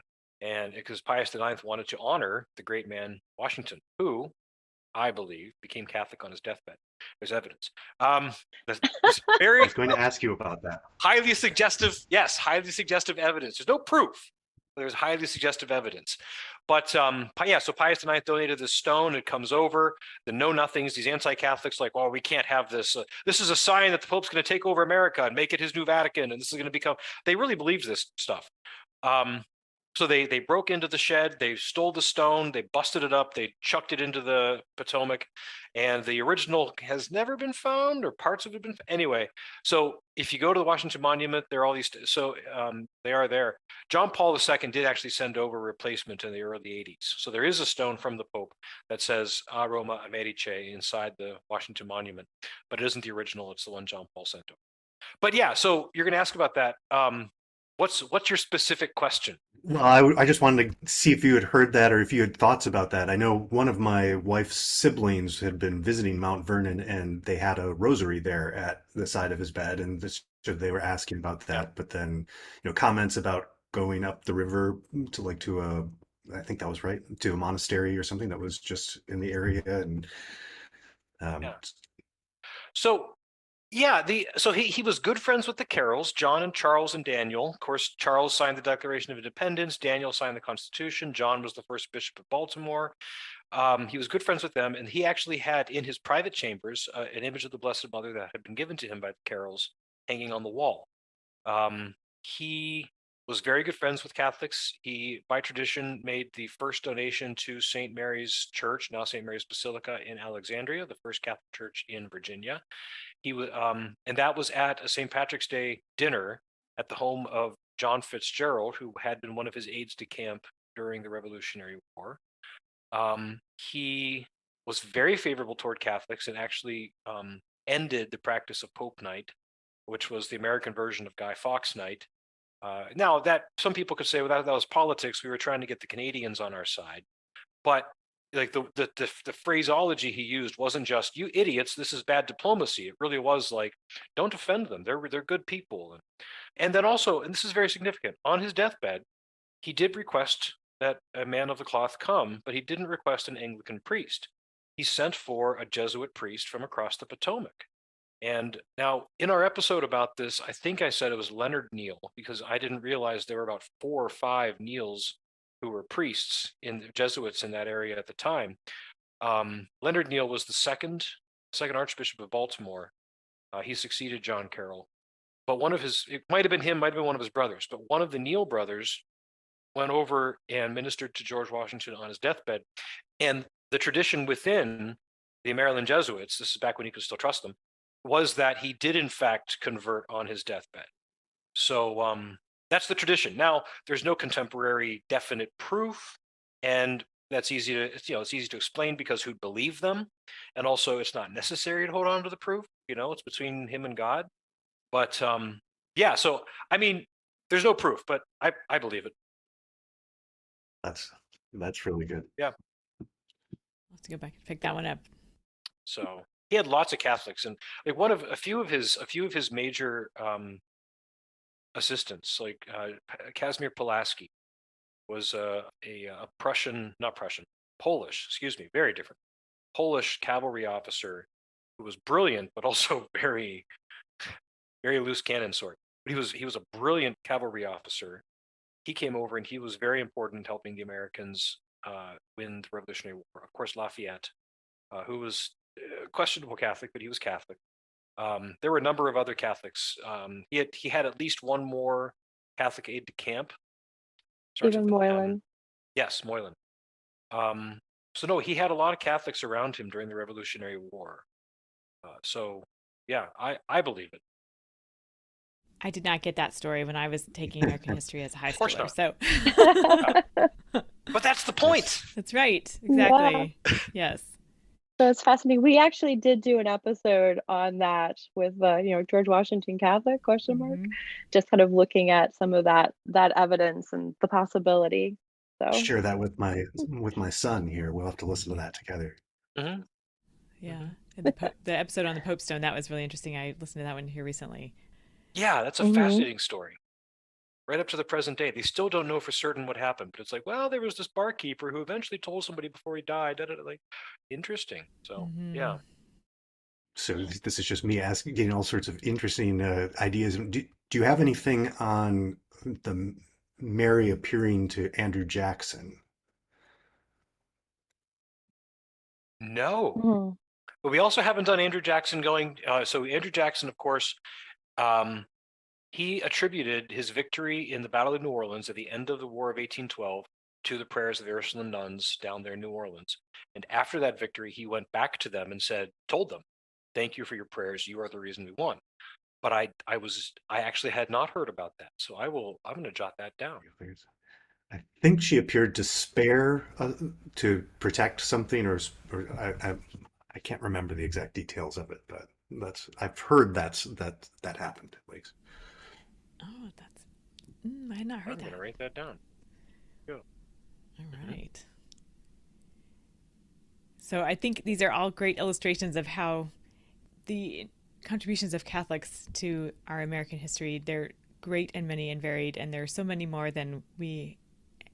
and because Pius IX wanted to honor the great man Washington, who I believe became Catholic on his deathbed. There's evidence. There's I very was going to ask you about that. highly suggestive evidence. There's no proof. There's highly suggestive evidence. But so Pius IX donated this stone. It comes over. The know-nothings, these anti-Catholics, like, well, we can't have this. This is a sign that the Pope's going to take over America and make it his new Vatican, and this is going to become. They really believed this stuff. So they broke into the shed, they stole the stone, they busted it up, they chucked it into the Potomac, and the original has never been found, or parts of it have been. Anyway, so if you go to the Washington Monument, there are all these. So they are there. John Paul II did actually send over a replacement in the early 80s. So there is a stone from the Pope that says "A Roma Americae" inside the Washington Monument, but it isn't the original. It's the one John Paul sent over. But yeah, so you're going to ask about that. What's your specific question? Well, I just wanted to see if you had heard that or if you had thoughts about that. I know one of my wife's siblings had been visiting Mount Vernon and they had a rosary there at the side of his bed, and so they were asking about that. But then, comments about going up the river to I think that was right, to a monastery or something that was just in the area, and Yeah. So yeah, so he was good friends with the Carrolls, John and Charles and Daniel. Of course, Charles signed the Declaration of Independence. Daniel signed the Constitution. John was the first bishop of Baltimore. He was good friends with them, and he actually had in his private chambers an image of the Blessed Mother that had been given to him by the Carrolls hanging on the wall. He was very good friends with Catholics. He, by tradition, made the first donation to St. Mary's Church, now St. Mary's Basilica in Alexandria, the first Catholic church in Virginia. He was, and that was at a St. Patrick's Day dinner at the home of John Fitzgerald, who had been one of his aides de camp during the Revolutionary War. He was very favorable toward Catholics and actually ended the practice of Pope Night, which was the American version of Guy Fawkes Night. Now that some people could say, well, that was politics. We were trying to get the Canadians on our side, but like the phraseology he used wasn't just "you idiots, this is bad diplomacy." It really was like, don't offend them. They're good people. And then also, and this is very significant, on his deathbed, he did request that a man of the cloth come, but he didn't request an Anglican priest. He sent for a Jesuit priest from across the Potomac. And now in our episode about this, I think I said it was Leonard Neale, because I didn't realize there were about 4 or 5 Neales who were priests in Jesuits in that area at the time. Leonard Neale was the second Archbishop of Baltimore. He succeeded John Carroll, but it might have been him, might have been one of his brothers, but one of the Neale brothers went over and ministered to George Washington on his deathbed. And the tradition within the Maryland Jesuits, this is back when you could still trust them, was that he did in fact convert on his deathbed. So that's the tradition. Now, there's no contemporary definite proof, and that's easy to it's easy to explain because who'd believe them, and also it's not necessary to hold on to the proof. It's between him and God. But yeah, so I mean, there's no proof, but I believe it. That's really good. Yeah. I'll have to go back and pick that one up. So he had lots of Catholics, and like a few of his major assistants, like Casimir Pulaski, was a Polish, very different, Polish cavalry officer who was brilliant, but also very, very loose cannon sort. But he was a brilliant cavalry officer. He came over and he was very important in helping the Americans win the Revolutionary War. Of course, Lafayette, who was a questionable Catholic, but he was Catholic. There were a number of other Catholics. He had at least one more Catholic aide de camp. Even Moylan. Yes, Moylan. So no, he had a lot of Catholics around him during the Revolutionary War. So yeah, I believe it. I did not get that story when I was taking American history as a high schooler. So, but that's the point. That's right. Exactly. Yeah. Yes. So it's fascinating. We actually did do an episode on that with George Washington Catholic question mark, just kind of looking at some of that evidence and the possibility. So Share that with my son here. We'll have to listen to that together. Mhm. Yeah. And the episode on the Pope Stone, that was really interesting. I listened to that one here recently. Yeah, that's a fascinating story. Right up to the present day, they still don't know for certain what happened, but it's like, well, there was this barkeeper who eventually told somebody before he died. Like, interesting. So, yeah. So this is just me asking, getting all sorts of interesting ideas. Do you have anything on the Mary appearing to Andrew Jackson? No. mhm. But we also haven't done Andrew Jackson going. So Andrew Jackson, of course, he attributed his victory in the Battle of New Orleans at the end of the War of 1812 to the prayers of the Ursuline nuns down there in New Orleans. And after that victory, he went back to them and told them, "Thank you for your prayers. You are the reason we won." But I actually had not heard about that. So I'm going to jot that down. I think she appeared to spare to protect something, or I can't remember the exact details of it, but I've heard that happened at least. Oh, I had not heard I'm that. going to write that down. Go. All right. So I think these are all great illustrations of how the contributions of Catholics to our American history, they're great and many and varied, and there are so many more than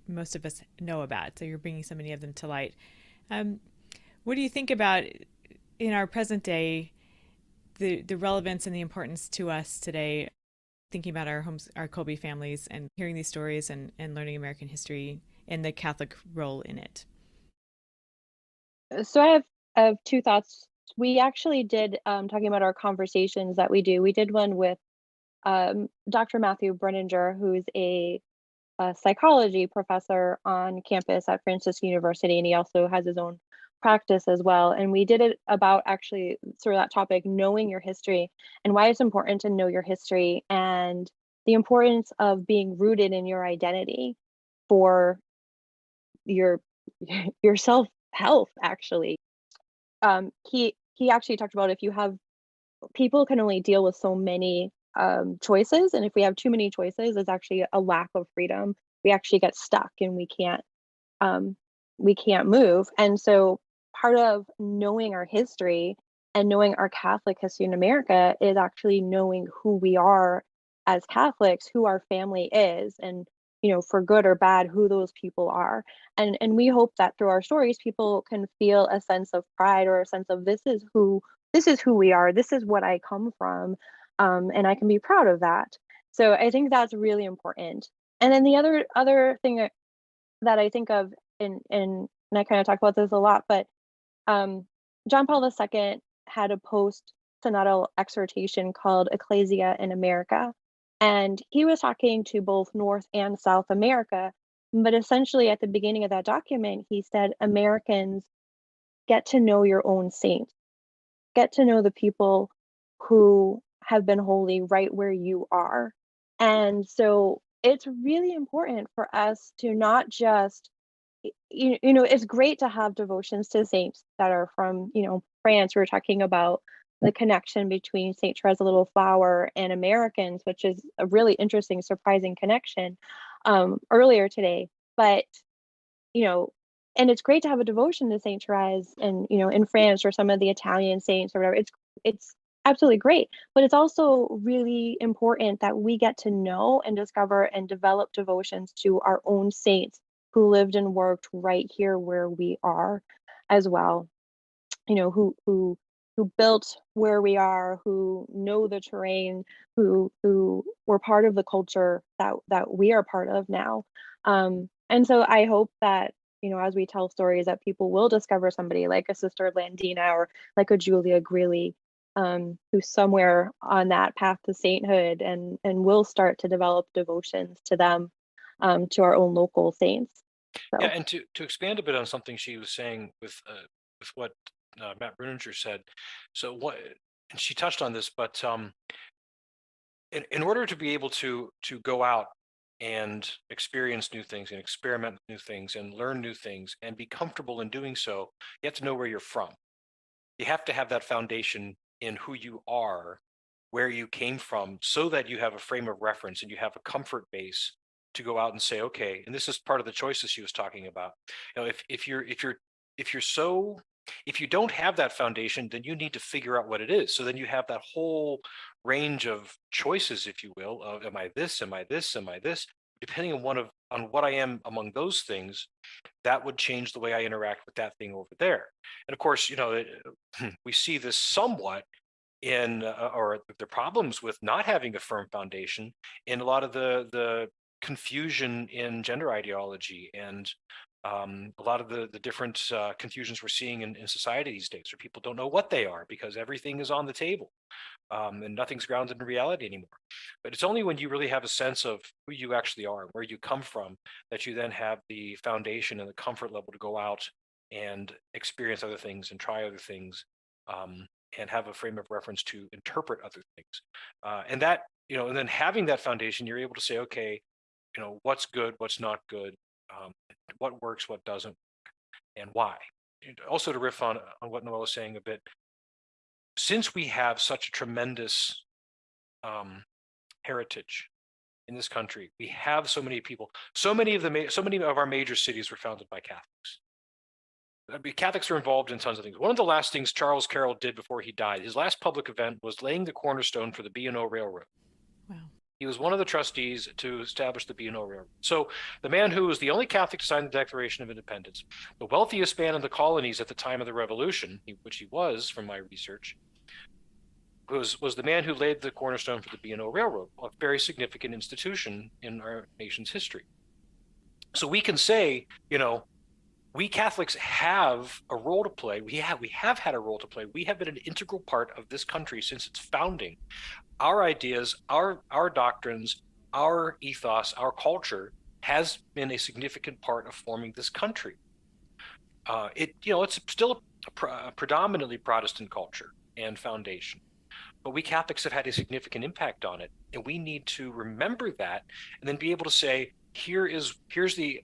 most of us know about. So you're bringing so many of them to light. What do you think about, in our present day, the relevance and the importance to us today, thinking about our Kolbe families and hearing these stories and learning American history and the Catholic role in it? So I have two thoughts. We actually did talking about our conversations that we do. We did one with Dr. Matthew Brenninger, who's a psychology professor on campus at Francis University, and he also has his own practice as well. And we did it about actually sort of that topic, knowing your history and why it's important to know your history and the importance of being rooted in your identity for your your self health. Actually, he actually talked about if you have people can only deal with so many choices, and if we have too many choices, it's actually a lack of freedom. We actually get stuck and um, we can't move. And so part of knowing our history and knowing our Catholic history in America is actually knowing who we are as Catholics, who our family is, and for good or bad, who those people are. And we hope that through our stories, people can feel a sense of pride or a sense of this is who we are. This is what I come from, and I can be proud of that. So I think that's really important. And then the other thing that I think of, and I kind of talk about this a lot, but John Paul II had a post-synodal exhortation called Ecclesia in America, and he was talking to both North and South America. But essentially, at the beginning of that document, he said, Americans, get to know your own saints, get to know the people who have been holy right where you are. And so it's really important for us to not just it's great to have devotions to saints that are from France. We were talking about the connection between Saint Therese of Little Flower and Americans, which is a really interesting, surprising connection earlier today. But and it's great to have a devotion to Saint Therese and in France, or some of the Italian saints or whatever. It's absolutely great, but it's also really important that we get to know and discover and develop devotions to our own saints who lived and worked right here where we are as well. Who built where we are, who know the terrain, who were part of the culture that we are part of now. And so I hope that as we tell stories, that people will discover somebody like a Sister Landina or like a Julia Greeley, who's somewhere on that path to sainthood, and will start to develop devotions to them, to our own local saints. So. Yeah, and to expand a bit on something she was saying with what Matt Bruninger said. So what, and she touched on this, but in order to be able to go out and experience new things and experiment with new things and learn new things and be comfortable in doing so, you have to know where you're from. You have to have that foundation in who you are, where you came from, so that you have a frame of reference and you have a comfort base to go out and say, okay, and this is part of the choices she was talking about. You know, if you don't have that foundation, then you need to figure out what it is. So then you have that whole range of choices, if you will, of am I this, am I this, am I this? Depending on what I am among those things, that would change the way I interact with that thing over there. And of course, we see this somewhat in or the problems with not having a firm foundation in a lot of the confusion in gender ideology and a lot of the different confusions we're seeing in society these days, where people don't know what they are because everything is on the table and nothing's grounded in reality anymore. But it's only when you really have a sense of who you actually are and where you come from that you then have the foundation and the comfort level to go out and experience other things and try other things and have a frame of reference to interpret other things. And that, and then having that foundation, you're able to say, okay, what's good, what's not good, what works, what doesn't, and why. Also, to riff on what Noëlle was saying a bit, since we have such a tremendous heritage in this country, we have so many people, so many of our major cities were founded by Catholics. Catholics are involved in tons of things. One of the last things Charles Carroll did before he died, his last public event was laying the cornerstone for the B&O Railroad. Wow. He was one of the trustees to establish the B&O Railroad. So the man who was the only Catholic to sign the Declaration of Independence, the wealthiest man in the colonies at the time of the Revolution, which he was from my research, was the man who laid the cornerstone for the B&O Railroad, a very significant institution in our nation's history. So we can say, we Catholics have a role to play. We have had a role to play. We have been an integral part of this country since its founding. Our ideas, our doctrines, our ethos, our culture has been a significant part of forming this country. It's still a predominantly Protestant culture and foundation, but we Catholics have had a significant impact on it, and we need to remember that, and then be able to say, here's the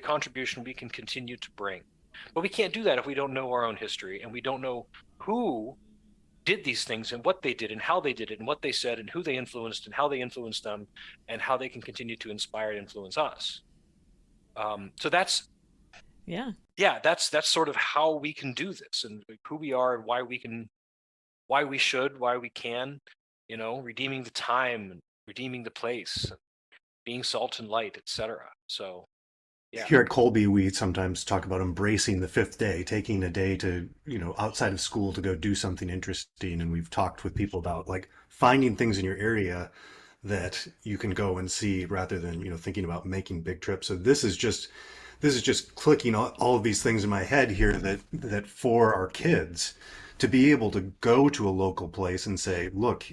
contribution we can continue to bring. But we can't do that if we don't know our own history and we don't know who did these things and what they did and how they did it and what they said and who they influenced and how they influenced them and how they can continue to inspire and influence us. So that's that's sort of how we can do this and who we are and why we can, why we should, why we can, redeeming the time and redeeming the place, being salt and light, etc. So yeah. Here at Kolbe, we sometimes talk about embracing the fifth day, taking a day to, outside of school to go do something interesting. And we've talked with people about like finding things in your area that you can go and see rather than, thinking about making big trips. So this is just clicking all of these things in my head here that for our kids to be able to go to a local place and say, look,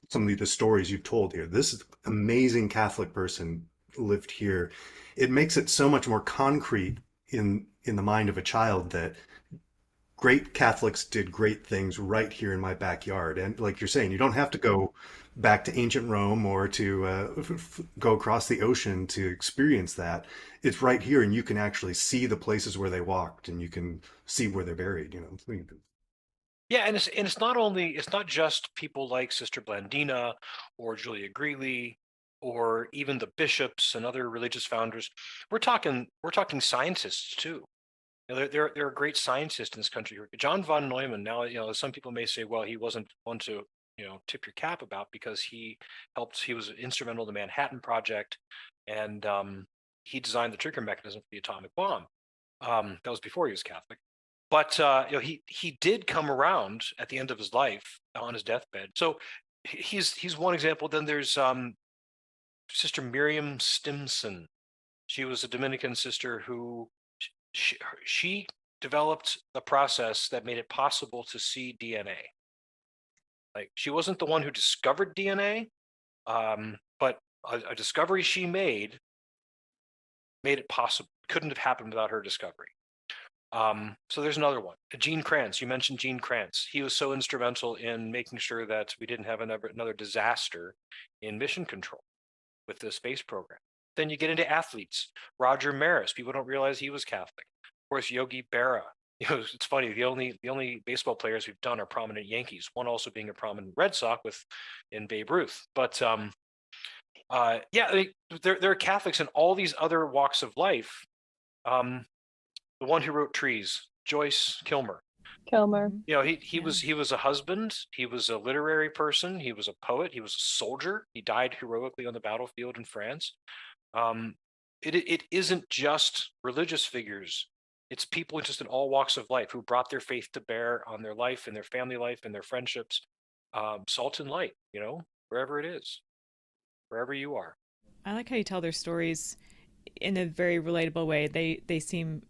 some of the stories you've told here, this is amazing Catholic person lived here. It makes it so much more concrete in the mind of a child that great Catholics did great things right here in my backyard. And like you're saying, you don't have to go back to ancient Rome or to go across the ocean to experience that. It's right here, and you can actually see the places where they walked, and you can see where they're buried. Yeah, and it's not just people like Sister Blandina or Julia Greeley or even the bishops and other religious founders. We're talking scientists too. There are great scientists in this country. John von Neumann. Now, some people may say, well, he wasn't one to tip your cap about because he was instrumental in the Manhattan Project, and he designed the trigger mechanism for the atomic bomb. That was before he was Catholic. But he did come around at the end of his life on his deathbed. So he's one example. Then there's Sister Miriam Stimpson. She was a Dominican sister who she developed the process that made it possible to see DNA. Like, she wasn't the one who discovered DNA, but a discovery she made it possible. Couldn't have happened without her discovery. So there's another one. Gene Kranz. You mentioned Gene Kranz. He was so instrumental in making sure that we didn't have another disaster in mission control with the space program. Then you get into athletes. Roger Maris. People don't realize he was Catholic. Of course, Yogi Berra it's funny. The only baseball players we've done are prominent Yankees. One also being a prominent Red Sox in Babe Ruth. But yeah, there are Catholics in all these other walks of life. The one who wrote Trees, Joyce Kilmer. Kilmer. He was a husband. He was a literary person. He was a poet. He was a soldier. He died heroically on the battlefield in France. It isn't just religious figures. It's people just in all walks of life who brought their faith to bear on their life and their family life and their friendships. Salt and light, wherever it is, wherever you are. I like how you tell their stories in a very relatable way. They seem,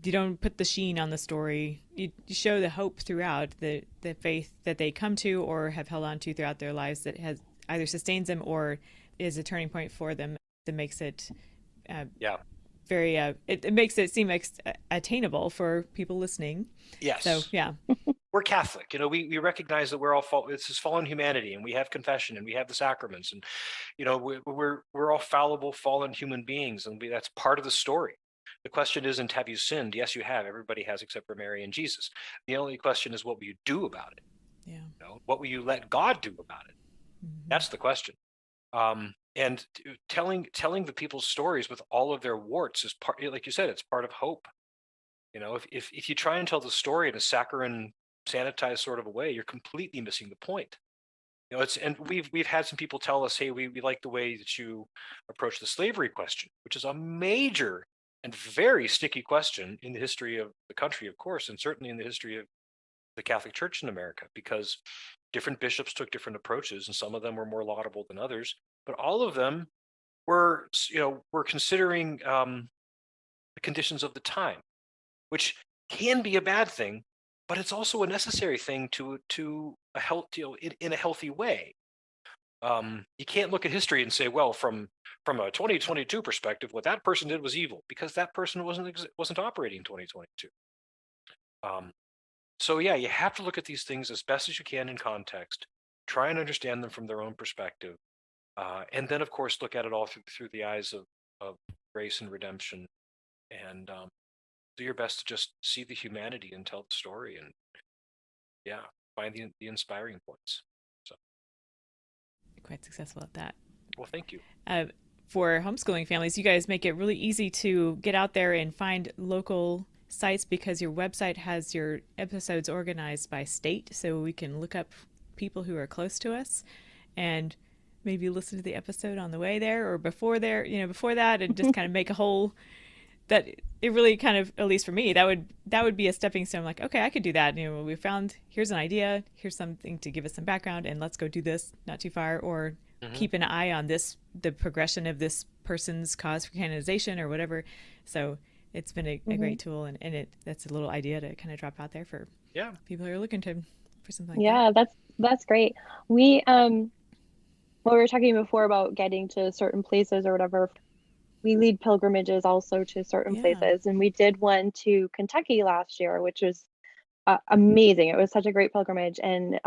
you don't put the sheen on the story. You show the hope throughout, the faith that they come to or have held on to throughout their lives that has either sustains them or is a turning point for them that makes it very it makes it seem attainable for people listening. Yes. So yeah. We're Catholic. We recognize that we're all this is fallen humanity, and we have confession and we have the sacraments, and we're all fallible, fallen human beings, and that's part of the story. The question isn't, have you sinned? Yes, you have. Everybody has, except for Mary and Jesus. The only question is, what will you do about it? Yeah. What will you let God do about it? Mm-hmm. That's the question. And telling the people's stories with all of their warts is part, like you said, it's part of hope. If you try and tell the story in a saccharine, sanitized sort of a way, you're completely missing the point. And we've had some people tell us, hey, we like the way that you approach the slavery question, which is a major and very sticky question in the history of the country, of course, and certainly in the history of the Catholic Church in America, because different bishops took different approaches, and some of them were more laudable than others, but all of them were considering the conditions of the time, which can be a bad thing, but it's also a necessary thing to a health, in a healthy way. You can't look at history and say, well, from a 2022 perspective, what that person did was evil, because that person wasn't operating in 2022. So yeah, you have to look at these things as best as you can in context, try and understand them from their own perspective, and then of course look at it all through the eyes of grace and redemption, and do your best to just see the humanity and tell the story, and find the inspiring points. So quite successful at that. Well, thank you. For homeschooling families, you guys make it really easy to get out there and find local sites, because your website has your episodes organized by state, so we can look up people who are close to us and maybe listen to the episode on the way there or before that, and just kind of make a whole, that it really kind of, at least for me, that would be a stepping stone. Like, okay, I could do that. We found, here's an idea, here's something to give us some background, and let's go do this, not too far, or keep an eye on the progression of this person's cause for canonization or whatever. So it's been a great tool, and that's a little idea to kind of drop out there for people who are looking for something like that. That's great. We we were talking before about getting to certain places or whatever. We lead pilgrimages also to certain places, and we did one to Kentucky last year, which was amazing. It was such a great pilgrimage, and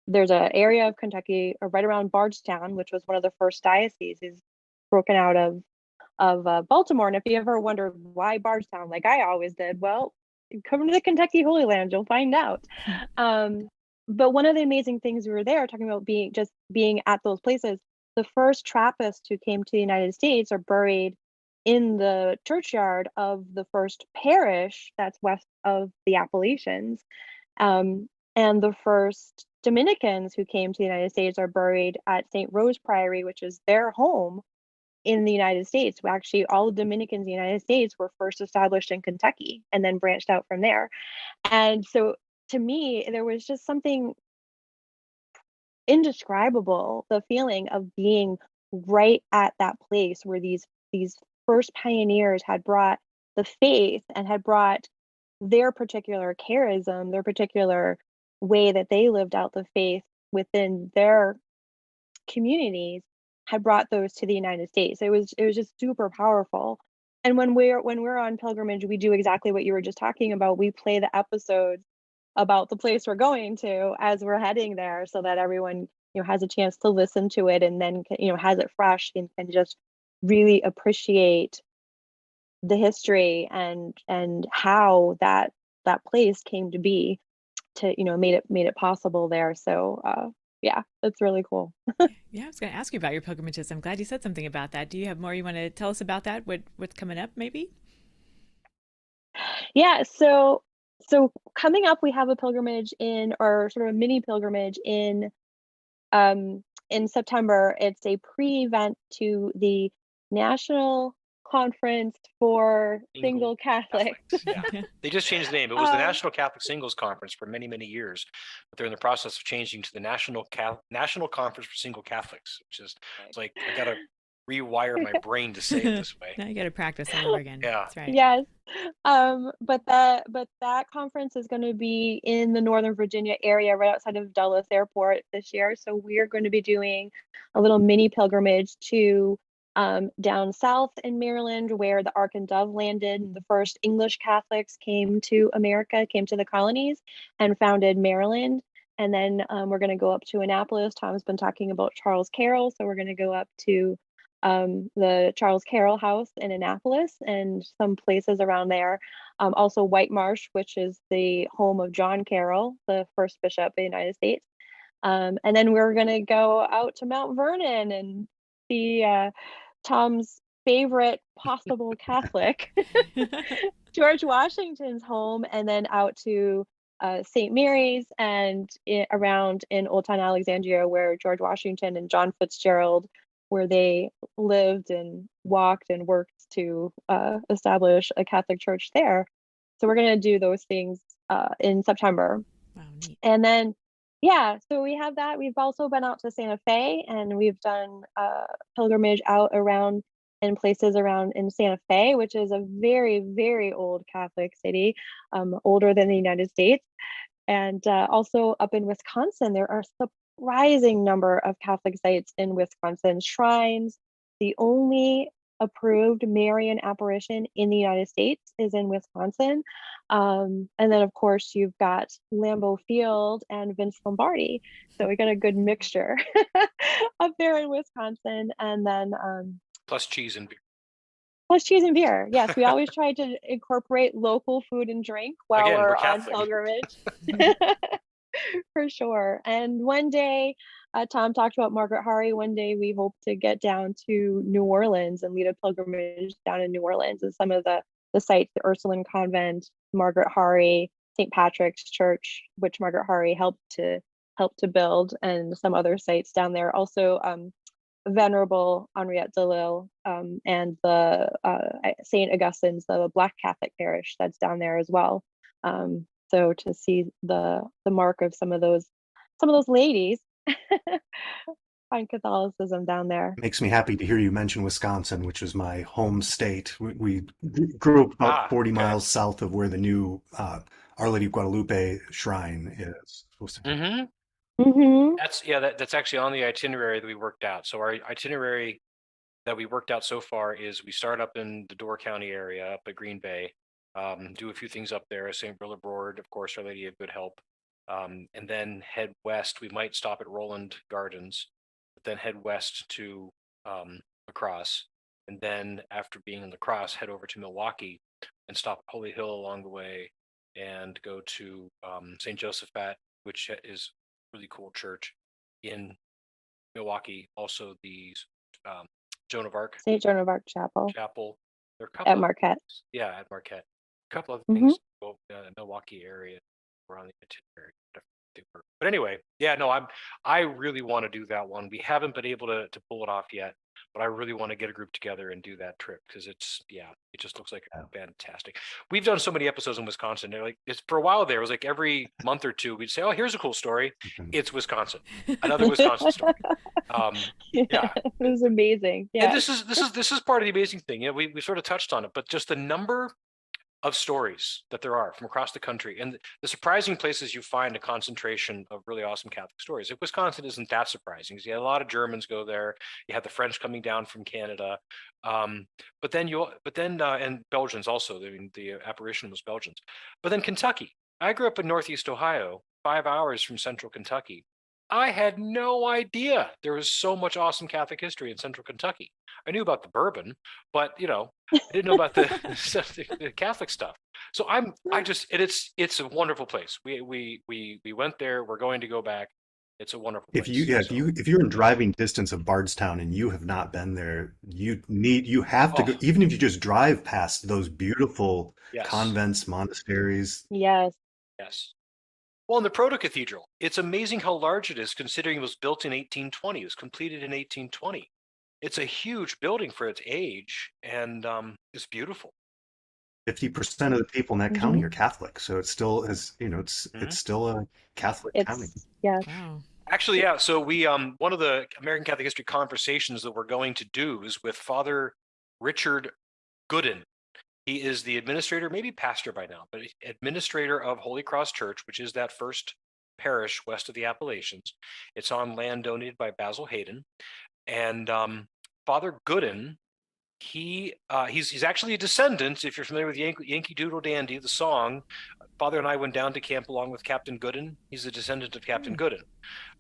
there's an area of Kentucky right around Bardstown, which was one of the first dioceses broken out of Baltimore. And if you ever wondered why Bardstown, like I always did, well, come to the Kentucky Holy Land, you'll find out. But one of the amazing things we were there talking about being at those places, the first Trappists who came to the United States are buried in the churchyard of the first parish that's west of the Appalachians. And the first Dominicans who came to the United States are buried at St. Rose Priory, which is their home in the United States. Actually, all the Dominicans in the United States were first established in Kentucky and then branched out from there. And so to me, there was just something indescribable, the feeling of being right at that place where these first pioneers had brought the faith and had brought their particular charism, their particular way that they lived out the faith within their communities, had brought those to the United States. It was just super powerful. And when we're on pilgrimage, we do exactly what you were just talking about. We play the episodes about the place we're going to as we're heading there, so that everyone has a chance to listen to it, and then has it fresh and can just really appreciate the history and how that place came to be, to made it possible there. So yeah, it's really cool. Yeah, I was going to ask you about your pilgrimages. I'm glad you said something about that. Do you have more you want to tell us about that? What's coming up, maybe? Yeah, so coming up, we have a pilgrimage or sort of a mini pilgrimage in September. It's a pre-event to the National Conference for Single Catholics. Yeah, they just changed the name. It was the National Catholic Singles Conference for many, many years, but they're in the process of changing to the National Conference for Single Catholics, which is, it's like I gotta rewire my brain to say it this way. Now you got to practice all over again. Yeah, that's right. Yes. But that conference is going to be in the Northern Virginia area, right outside of Dulles Airport this year. So we're going to be doing a little mini pilgrimage to down south in Maryland, where the Ark and Dove landed. And the first English Catholics came to America, came to the colonies, and founded Maryland. And then we're going to go up to Annapolis. Tom's been talking about Charles Carroll, so we're going to go up to the Charles Carroll House in Annapolis and some places around there. Also White Marsh, which is the home of John Carroll, the first bishop of the United States. And then we're going to go out to Mount Vernon and see Tom's favorite possible Catholic, George Washington's home, and then out to St. Mary's and around in Old Town Alexandria, where George Washington and John Fitzgerald, where they lived and walked and worked to establish a Catholic church there. So we're going to do those things in September. Wow, neat. And then, yeah, so we have that. We've also been out to Santa Fe, and we've done pilgrimage out around in places around in Santa Fe, which is a very, very old Catholic city, older than the United States. And also up in Wisconsin, there are surprising number of Catholic sites in Wisconsin, shrines. The only approved Marian apparition in the United States is in Wisconsin. And then, of course, you've got Lambeau Field and Vince Lombardi. So we got a good mixture up there in Wisconsin. And then plus cheese and beer. Plus cheese and beer. Yes, we always try to incorporate local food and drink while Again, we're on Catholic. pilgrimage. For sure. And one day, Tom talked about Margaret Hari. One day we hope to get down to New Orleans and lead a pilgrimage down in New Orleans, and some of the sites, the Ursuline Convent, Margaret Hari, St. Patrick's Church, which Margaret Hari helped to build, and some other sites down there. Also, Venerable Henriette Delille and the St. Augustine's, the Black Catholic parish that's down there as well. So to see the mark of some of those ladies find Catholicism down there. Makes me happy to hear you mention Wisconsin, which is my home state. We grew up about 40 miles south of where the new Our Lady of Guadalupe shrine is. Mm-hmm. Mm-hmm. That's actually on the itinerary that we worked out. So our itinerary that we worked out so far is we start up in the Door County area, up at Green Bay, do a few things up there, St. Brillibord, of course, Our Lady of Good Help, and then head west. We might stop at Roland Gardens, but then head west to La Crosse, and then after being in La Crosse, head over to Milwaukee and stop at Holy Hill along the way, and go to St. Josephat, which is a really cool church in Milwaukee. Also the Joan of Arc, St. Joan of Arc Chapel. There are a couple at Marquette. Yeah, at Marquette. A couple of Mhm. things in the Milwaukee area were on the itinerary. But anyway, yeah, no, I really want to do that one. We haven't been able to pull it off yet, but I really want to get a group together and do that trip, because it just looks like fantastic. We've done so many episodes in Wisconsin. They're like, it's for a while there, it was like every month or two we'd say, oh, here's a cool story. It's Wisconsin, another Wisconsin story. Yeah, It was amazing. Yeah. and this is part of the amazing thing. We sort of touched on it, but just the number of stories that there are from across the country, and the surprising places you find a concentration of really awesome Catholic stories. Like Wisconsin isn't that surprising, because you had a lot of Germans go there. You had the French coming down from Canada, but then and Belgians also. I mean, the apparition was Belgians. But then Kentucky. I grew up in Northeast Ohio, 5 hours from central Kentucky, I had no idea there was so much awesome Catholic history in Central Kentucky. I knew about the bourbon, but I didn't know about the Catholic stuff. So it's a wonderful place. We went there. We're going to go back. It's a wonderful If you place. yeah, So, if you're in driving distance of Bardstown and you have not been there, you have to oh go, even if you just drive past those beautiful yes, convents, monasteries. Yes, yes. Well, in the Proto Cathedral, it's amazing how large it is considering it was built in 1820. It was completed in 1820. It's a huge building for its age, and it's beautiful. 50% of the people in that hmm county are Catholic, so it still is, Mhm. it's still a Catholic county. it's yes. Wow. Actually, yeah. So we one of the American Catholic History conversations that we're going to do is with Father Richard Gooden. He is the administrator, maybe pastor by now, but administrator of Holy Cross Church, which is that first parish west of the Appalachians. It's on land donated by Basil Hayden. And Father Gooden, he's actually a descendant. If you're familiar with Yankee Doodle Dandy, the song, Father and I went down to camp along with Captain Gooden. He's a descendant of Captain Gooden.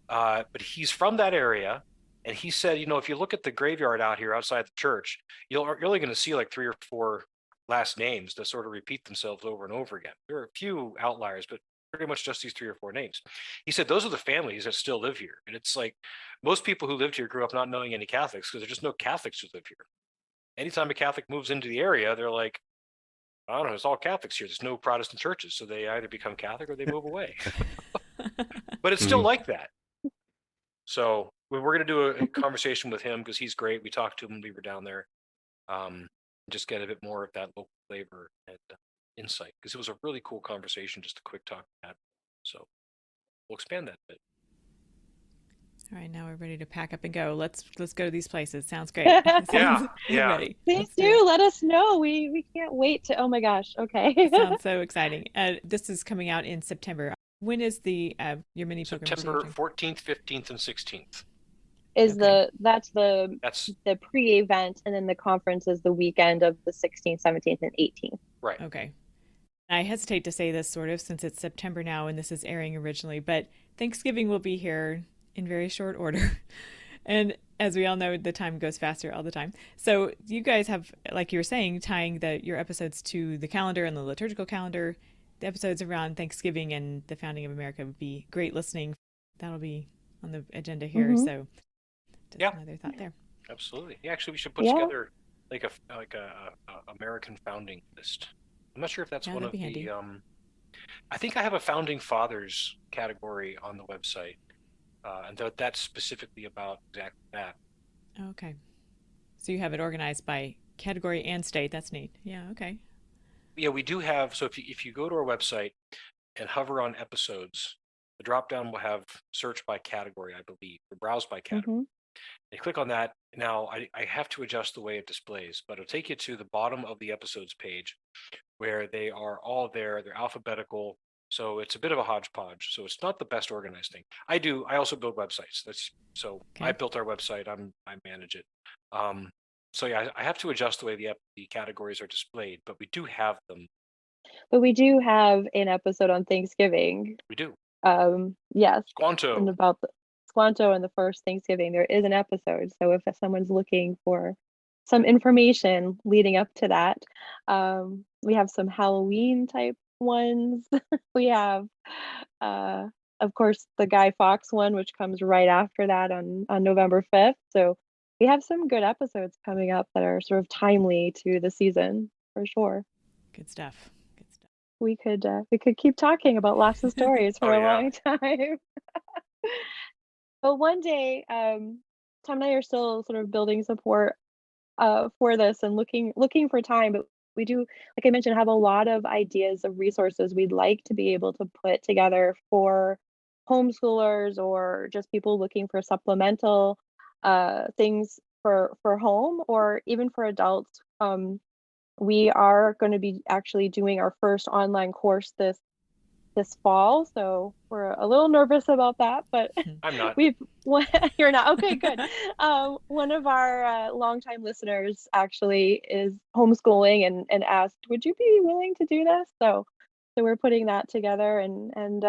But he's from that area. And he said, if you look at the graveyard out here outside the church, you're only going to see like 3 or 4 last names that sort of repeat themselves over and over again. There are a few outliers, but pretty much just these 3 or 4 names. He said those are the families that still live here. And it's like most people who lived here grew up not knowing any Catholics because there's just no Catholics who live here. Anytime a Catholic moves into the area, they're like, I don't know, it's all Catholics here. There's no Protestant churches. So they either become Catholic or they move away. But it's still Mhm. like that. So we're going to do a conversation with him because he's great. We talked to him when we were down there. Just get a bit more of that local flavor and insight because it was a really cool conversation, just a quick talk. So we'll expand that a bit. All right, now we're ready to pack up and go. Let's go to these places. Sounds great. Yeah, yeah. Ready. Please Let's do do it. let us know. We can't wait to. Oh my gosh. Okay. Sounds so exciting. This is coming out in September. When is the your mini pilgrimage? September 14th, 15th, and 16th. Is Okay. that's That's the pre-event, and then the conference is the weekend of the 16th, 17th, and 18th. right. Okay. I hesitate to say this sort of since it's September now and this is airing originally, but Thanksgiving will be here in very short order. And as we all know, the time goes faster all the time. So you guys have, like you were saying, tying your episodes to the calendar and the liturgical calendar. The episodes around Thanksgiving and the founding of America would be great listening. That'll be on the agenda here. hmm So just Yeah, another thought there. absolutely. Yeah, actually, we should put Yeah. together like a American founding list. I'm not sure if that's Yeah, one that'd of be handy. the. I think I have a founding fathers category on the website, and that's specifically about exactly that. Okay. So you have it organized by category and state. That's neat. Yeah, okay. Yeah, we do have. So if you go to our website and hover on episodes, the drop down will have search by category, I believe, or browse by category. hmm You click on that. Now I have to adjust the way it displays, but it'll take you to the bottom of the episodes page where they are all there. They're alphabetical. So it's a bit of a hodgepodge. So it's not the best organized thing. I also build websites. I Okay. built our website. I manage it. So yeah, I have to adjust the way the categories are displayed, but we do have them. But we do have an episode on Thanksgiving. We do. Yes, and Squanto. about the Squanto and the first Thanksgiving, there is an episode. So if someone's looking for some information leading up to that, we have some Halloween type ones. We have, uh, of course, the Guy Fawkes one, which comes right after that on November 5th. So we have some good episodes coming up that are sort of timely to the season for sure. Good stuff. Good stuff. We could keep talking about lots of stories for Oh a yeah. long time. But one day, Tom and I are still sort of building support for this and looking for time. But we do, like I mentioned, have a lot of ideas of resources we'd like to be able to put together for homeschoolers or just people looking for supplemental things for home or even for adults. We are going to be actually doing our first online course this fall, so we're a little nervous about that, but I'm not. we've you're not okay, good. One of our longtime listeners actually is homeschooling and asked, would you be willing to do this? So we're putting that together and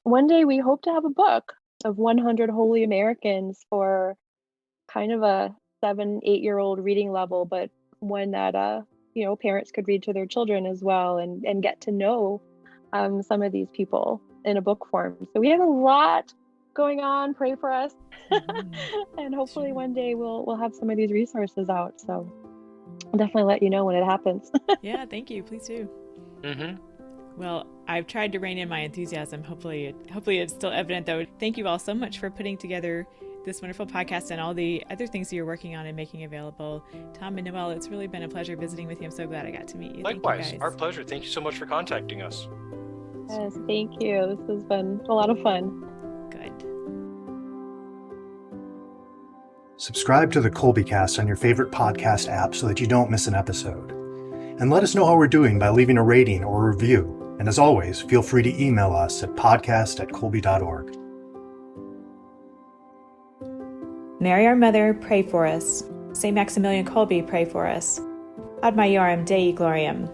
one day we hope to have a book of 100 Holy Americans for kind of a 7-8-year-old reading level, but one that parents could read to their children as well, and get to know some of these people in a book form. So we have a lot going on. Pray for us. And hopefully one day we'll have some of these resources out. So I'll definitely let you know when it happens. Yeah, thank you. Please do. Mm-hmm. Well, I've tried to rein in my enthusiasm. Hopefully it's still evident, though. Thank you all so much for putting together this wonderful podcast and all the other things you're working on and making available. Tom and Noëlle, it's really been a pleasure visiting with you. I'm so glad I got to meet you. Likewise, our pleasure. Thank you so much for contacting us. Yes, thank you. This has been a lot of fun. Good. Subscribe to the Kolbecast on your favorite podcast app so that you don't miss an episode. And let us know how we're doing by leaving a rating or a review. And as always, feel free to email us at podcast@kolbe.org. Mary our Mother, pray for us. St. Maximilian Kolbe, pray for us. Ad Maiorem Dei Gloriam.